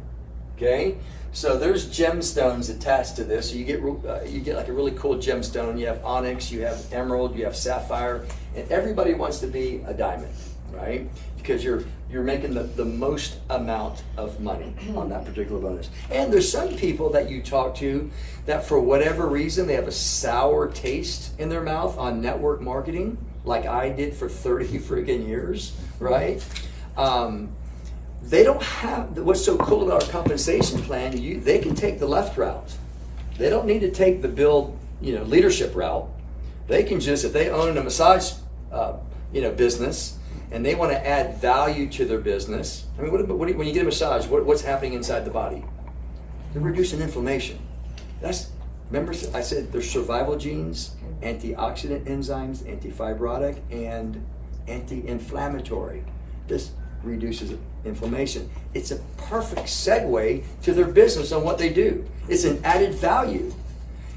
Okay? So there's gemstones attached to this. So you get like a really cool gemstone. You have onyx, you have emerald, you have sapphire, and everybody wants to be a diamond, right? Because you're making the most amount of money on that particular bonus. And there's some people that you talk to that for whatever reason they have a sour taste in their mouth on network marketing, like I did for 30 friggin' years, right? They don't have, what's so cool about our compensation plan, they can take the left route. They don't need to take the build, leadership route. They can just, if they own a massage, business, and they want to add value to their business. I mean, when you get a massage, what's happening inside the body? They're reducing inflammation. Remember I said there's survival genes, antioxidant enzymes, antifibrotic, and anti-inflammatory. This reduces inflammation. It's a perfect segue to their business on what they do. It's an added value.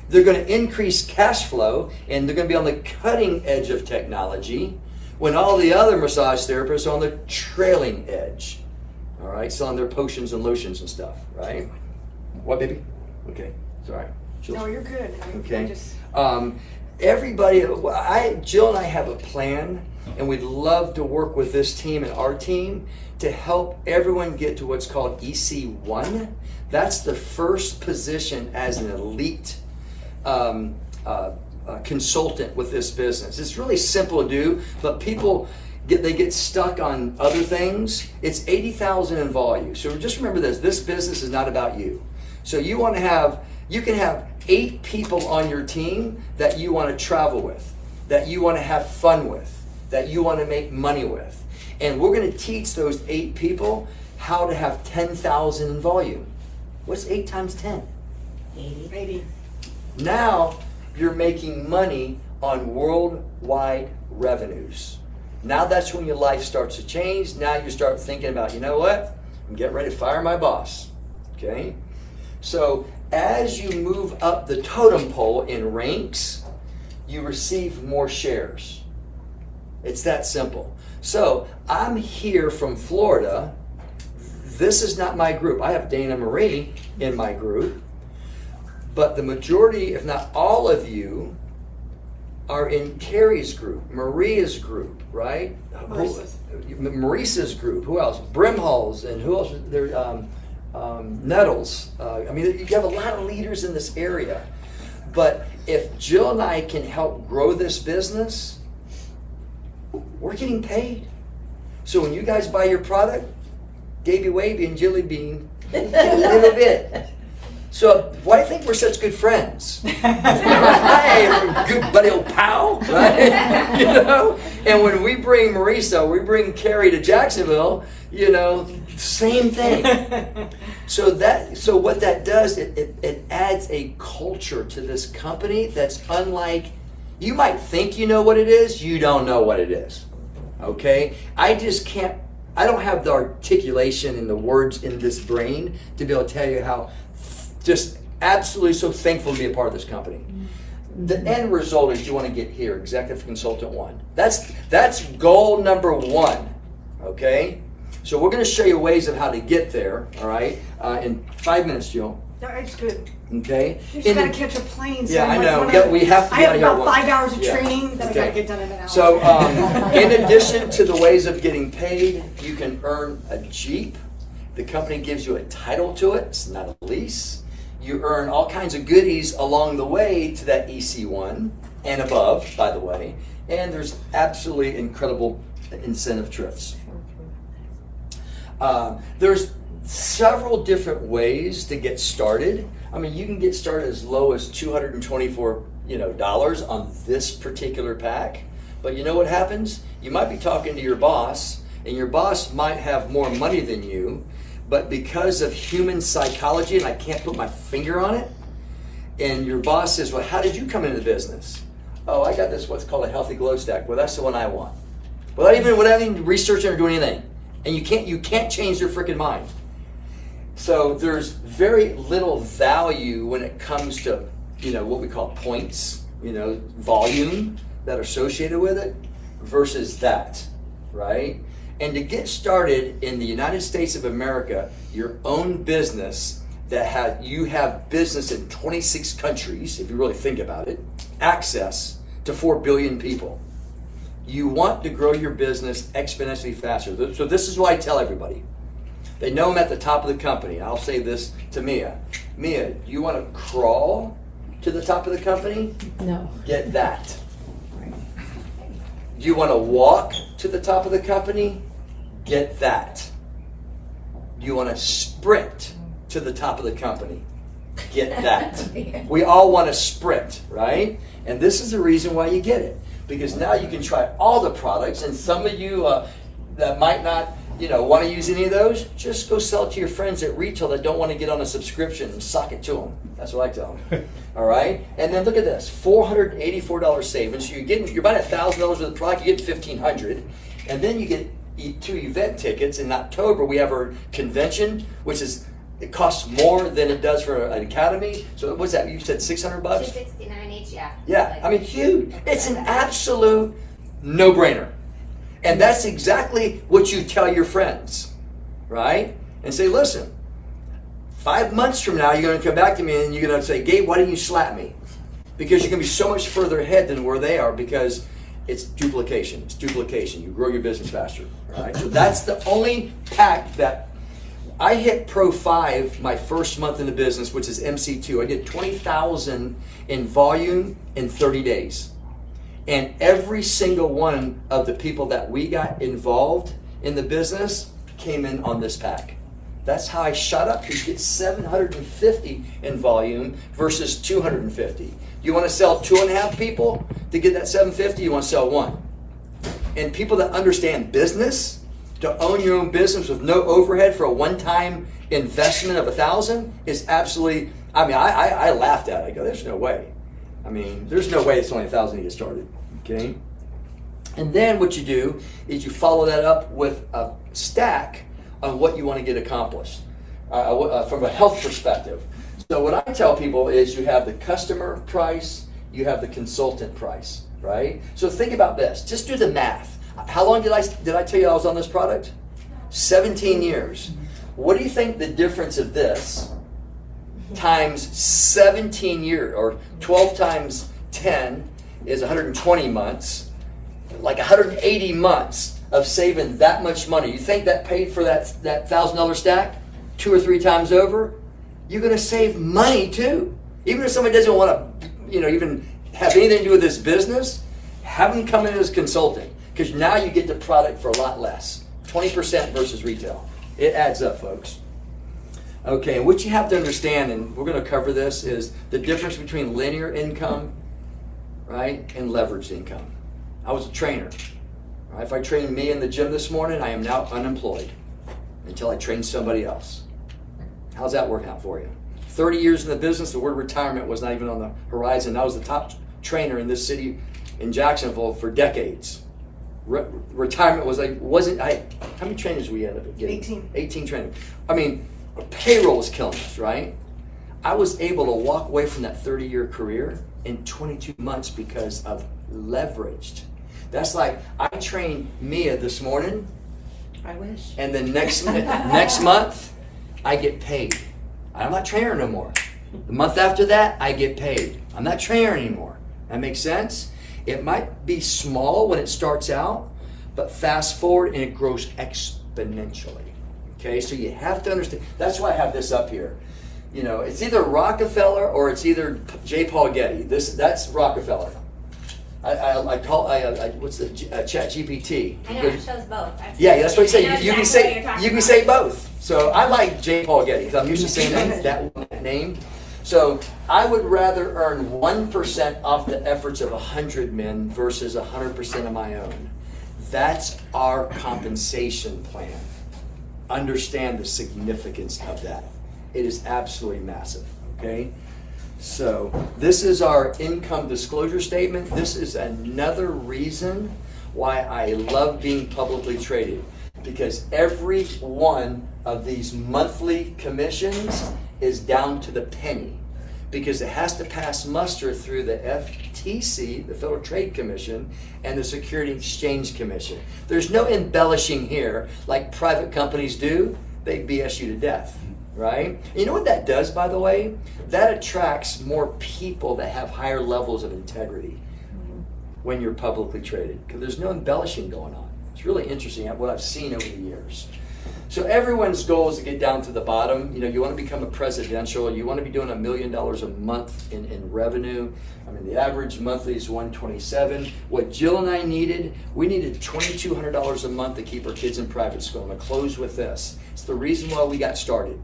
They're going to increase cash flow, and they're going to be on the cutting edge of technology when all the other massage therapists are on the trailing edge. All right, selling their potions and lotions and stuff, right? What, baby? Okay, sorry. No, you're good. Okay. Everybody, Jill and I have a plan, and we'd love to work with this team and our team to help everyone get to what's called EC1. That's the first position as an elite consultant with this business. It's really simple to do, but people get stuck on other things. It's 80,000 in volume. So just remember this business is not about you. So you can have 8 people on your team that you want to travel with, that you want to have fun with, that you want to make money with. And we're going to teach those 8 people how to have 10,000 in volume. What's 8 times 10? 80. Now, you're making money on worldwide revenues. Now that's when your life starts to change. Now you start thinking about, you know what? I'm getting ready to fire my boss. Okay? So as you move up the totem pole in ranks, you receive more shares. It's that simple. So I'm here from Florida. This is not my group. I have Dana Marie in my group. But the majority, if not all of you, are in Carrie's group, Maria's group, right? Maurice's group. Who else? Brimhall's, and who else? There, Nettles. I mean, you have a lot of leaders in this area. But if Jill and I can help grow this business, we're getting paid. So when you guys buy your product, Gaby Wavy and Jilly Bean, a little bit. So why do you think we're such good friends? Hey, good buddy old pal, right? You know? And when we bring Marisa, we bring Carrie to Jacksonville, you know, same thing. So what that does, it adds a culture to this company that's unlike, you might think you know what it is, you don't know what it is. Okay? I don't have the articulation and the words in this brain to be able to tell you how just absolutely so thankful to be a part of this company. The end result is you want to get here, Executive Consultant 1. That's goal number 1, okay? So we're going to show you ways of how to get there, all right, in 5 minutes, Jill. No, it's good. Okay? You just got to catch a plane. So yeah, I know. We have to I have about 5 hours of training that I got to get done in an hour. So in addition to the ways of getting paid, you can earn a Jeep. The company gives you a title to it. It's not a lease. You earn all kinds of goodies along the way to that EC1 and above, by the way. And there's absolutely incredible incentive trips. There's several different ways to get started. I mean, you can get started as low as $224, dollars on this particular pack. But you know what happens? You might be talking to your boss, and your boss might have more money than you. But because of human psychology, and I can't put my finger on it, and your boss says, well, how did you come into the business? Oh, I got this, what's called a healthy glow stack. Well, that's the one I want. Without even researching or doing anything. And you can't change their freaking mind. So there's very little value when it comes to, what we call points, volume that are associated with it versus that, right? And to get started in the United States of America, your own business you have business in 26 countries, if you really think about it, access to 4 billion people. You want to grow your business exponentially faster. So this is what I tell everybody. They know I'm at the top of the company. I'll say this to Mia. Mia, do you want to crawl to the top of the company? No. Get that. Do you want to walk to the top of the company? Get that. Do you want to sprint to the top of the company? Get that. We all want to sprint, right? And this is the reason why you get it. Because now you can try all the products, and some of you that might not want to use any of those, just go sell it to your friends at retail that don't want to get on a subscription and sock it to them. That's what I tell them. All right? And then look at this, $484 savings. So you're buying $1,000 worth of product, you get $1,500. And then you get 2 event tickets. In October, we have our convention, which it costs more than it does for an academy. So what's that? You said $600? $269 each, yeah. Yeah, I mean, huge. It's an absolute no-brainer. And that's exactly what you tell your friends, right? And say, listen, 5 months from now, you're going to come back to me and you're going to say, Gabe, why didn't you slap me? Because you're going to be so much further ahead than where they are, because it's duplication. It's duplication. You grow your business faster, right? So that's the only pack that I hit Pro 5 my first month in the business, which is MC2. I did 20,000 in volume in 30 days. And every single one of the people that we got involved in the business came in on this pack. That's how I shot up. You get 750 in volume versus 250. You want to sell 2.5 people to get that 750? You want to sell 1. And people that understand business, to own your own business with no overhead for a one-time investment of $1,000 is absolutely, I laughed at it. I go, there's no way. I mean, there's no way it's only 1,000 to get started, okay? And then what you do is you follow that up with a stack on what you want to get accomplished from a health perspective. So what I tell people is you have the customer price, you have the consultant price, right? So think about this. Just do the math. How long did I tell you I was on this product? 17 years. What do you think the difference of this times 17 years, or 12 times 10 is 120 months, like 180 months of saving that much money? You think that paid for that $1,000 stack 2 or 3 times over? You're going to save money too. Even if somebody doesn't want to, even have anything to do with this business, have them come in as consulting, because now you get the product for a lot less. 20% versus retail. It adds up, folks. Okay, and what you have to understand, and we're going to cover this, is the difference between linear income, right, and leveraged income. I was a trainer. Right? If I trained me in the gym this morning, I am now unemployed until I train somebody else. How's that working out for you? 30 years in the business, the word retirement was not even on the horizon. I was the top trainer in this city, in Jacksonville, for decades. Retirement was how many trainers we ended up getting? 18 trainers. I mean, payroll was killing us, right? I was able to walk away from that 30-year career in 22 months because of leveraged. That's like, I trained Mia this morning. I wish. And then next month, I get paid. I'm not trainer no more. The month after that, I get paid. I'm not trainer anymore. That makes sense? It might be small when it starts out, but fast forward and it grows exponentially. Okay, so you have to understand. That's why I have this up here. It's either Rockefeller or it's either J. Paul Getty. That's Rockefeller. What's the Chat GPT? I know, it shows both. That's what you say. You can say about. both. So I like J. Paul Getty because I'm used to saying that name. So I would rather earn 1% off the efforts of 100 men versus 100% of my own. That's our compensation plan. Understand the significance of that. It is absolutely massive, okay? So this is our income disclosure statement. This is another reason why I love being publicly traded, because every one of these monthly commissions is down to the penny, because it has to pass muster through the FTC, the Federal Trade Commission, and the Security Exchange Commission. There's no embellishing here like private companies do. They BS you to death, right? You know what that does, by the way? That attracts more people that have higher levels of integrity when you're publicly traded, because there's no embellishing going on. It's really interesting what I've seen over the years. So everyone's goal is to get down to the bottom. You want to become a presidential. You want to be doing $1 million a month in revenue. I mean, the average monthly is $127. What Jill and I needed, we needed $2,200 a month to keep our kids in private school. And I'll close with this. It's the reason why we got started.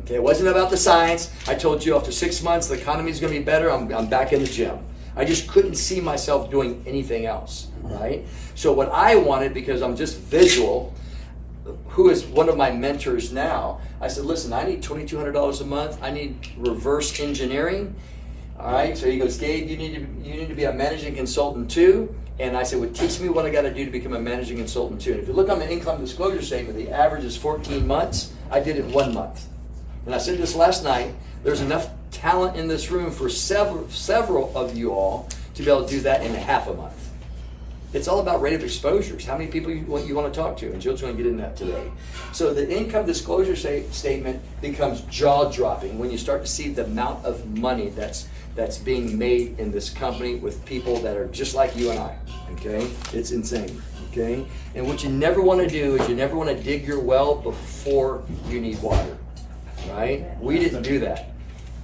Okay, it wasn't about the science. I told you after 6 months, the economy is going to be better. I'm back in the gym. I just couldn't see myself doing anything else, right? So what I wanted, because I'm just visual, who is one of my mentors now, I said, listen, I need $2,200 a month. I need reverse engineering. All right, so he goes, Gabe, you need to be a managing consultant too. And I said, well, teach me what I got to do to become a managing consultant too. And if you look on the income disclosure statement, the average is 14 months. I did it in 1 month. And I said this last night, there's enough talent in this room for several of you all to be able to do that in half a month. It's all about rate of exposures. How many people you want to talk to? And Jill's going to get into that today. So the income disclosure statement becomes jaw-dropping when you start to see the amount of money that's being made in this company with people that are just like you and I. Okay? It's insane. Okay? And what you never want to do is you never want to dig your well before you need water. Right? We didn't do that.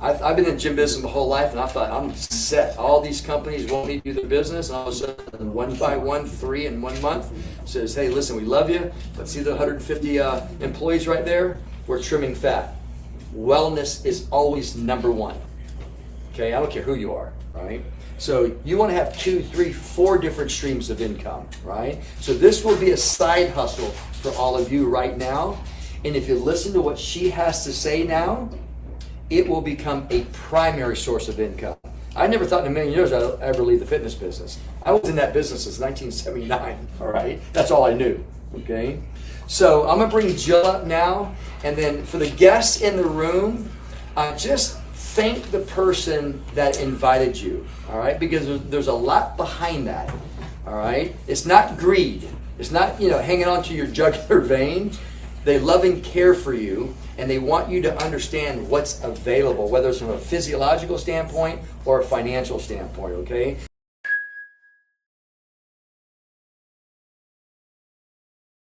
I've been in the gym business my whole life, and I thought, I'm set. All these companies want me to do their business, and all of a sudden, 1 by 1, 3 in 1 month, says, hey, listen, we love you, but see the 150 employees right there? We're trimming fat. Wellness is always number one. Okay, I don't care who you are, right? So you want to have 2, 3, 4 different streams of income, right? So this will be a side hustle for all of you right now, and if you listen to what she has to say now, it will become a primary source of income. I never thought in a million years I'd ever leave the fitness business. I was in that business since 1979, all right? That's all I knew, okay? So I'm gonna bring Jill up now, and then for the guests in the room, just thank the person that invited you, all right? Because there's a lot behind that, all right? It's not greed. It's not, hanging on to your jugular vein. They love and care for you, and they want you to understand what's available, whether it's from a physiological standpoint or a financial standpoint, okay?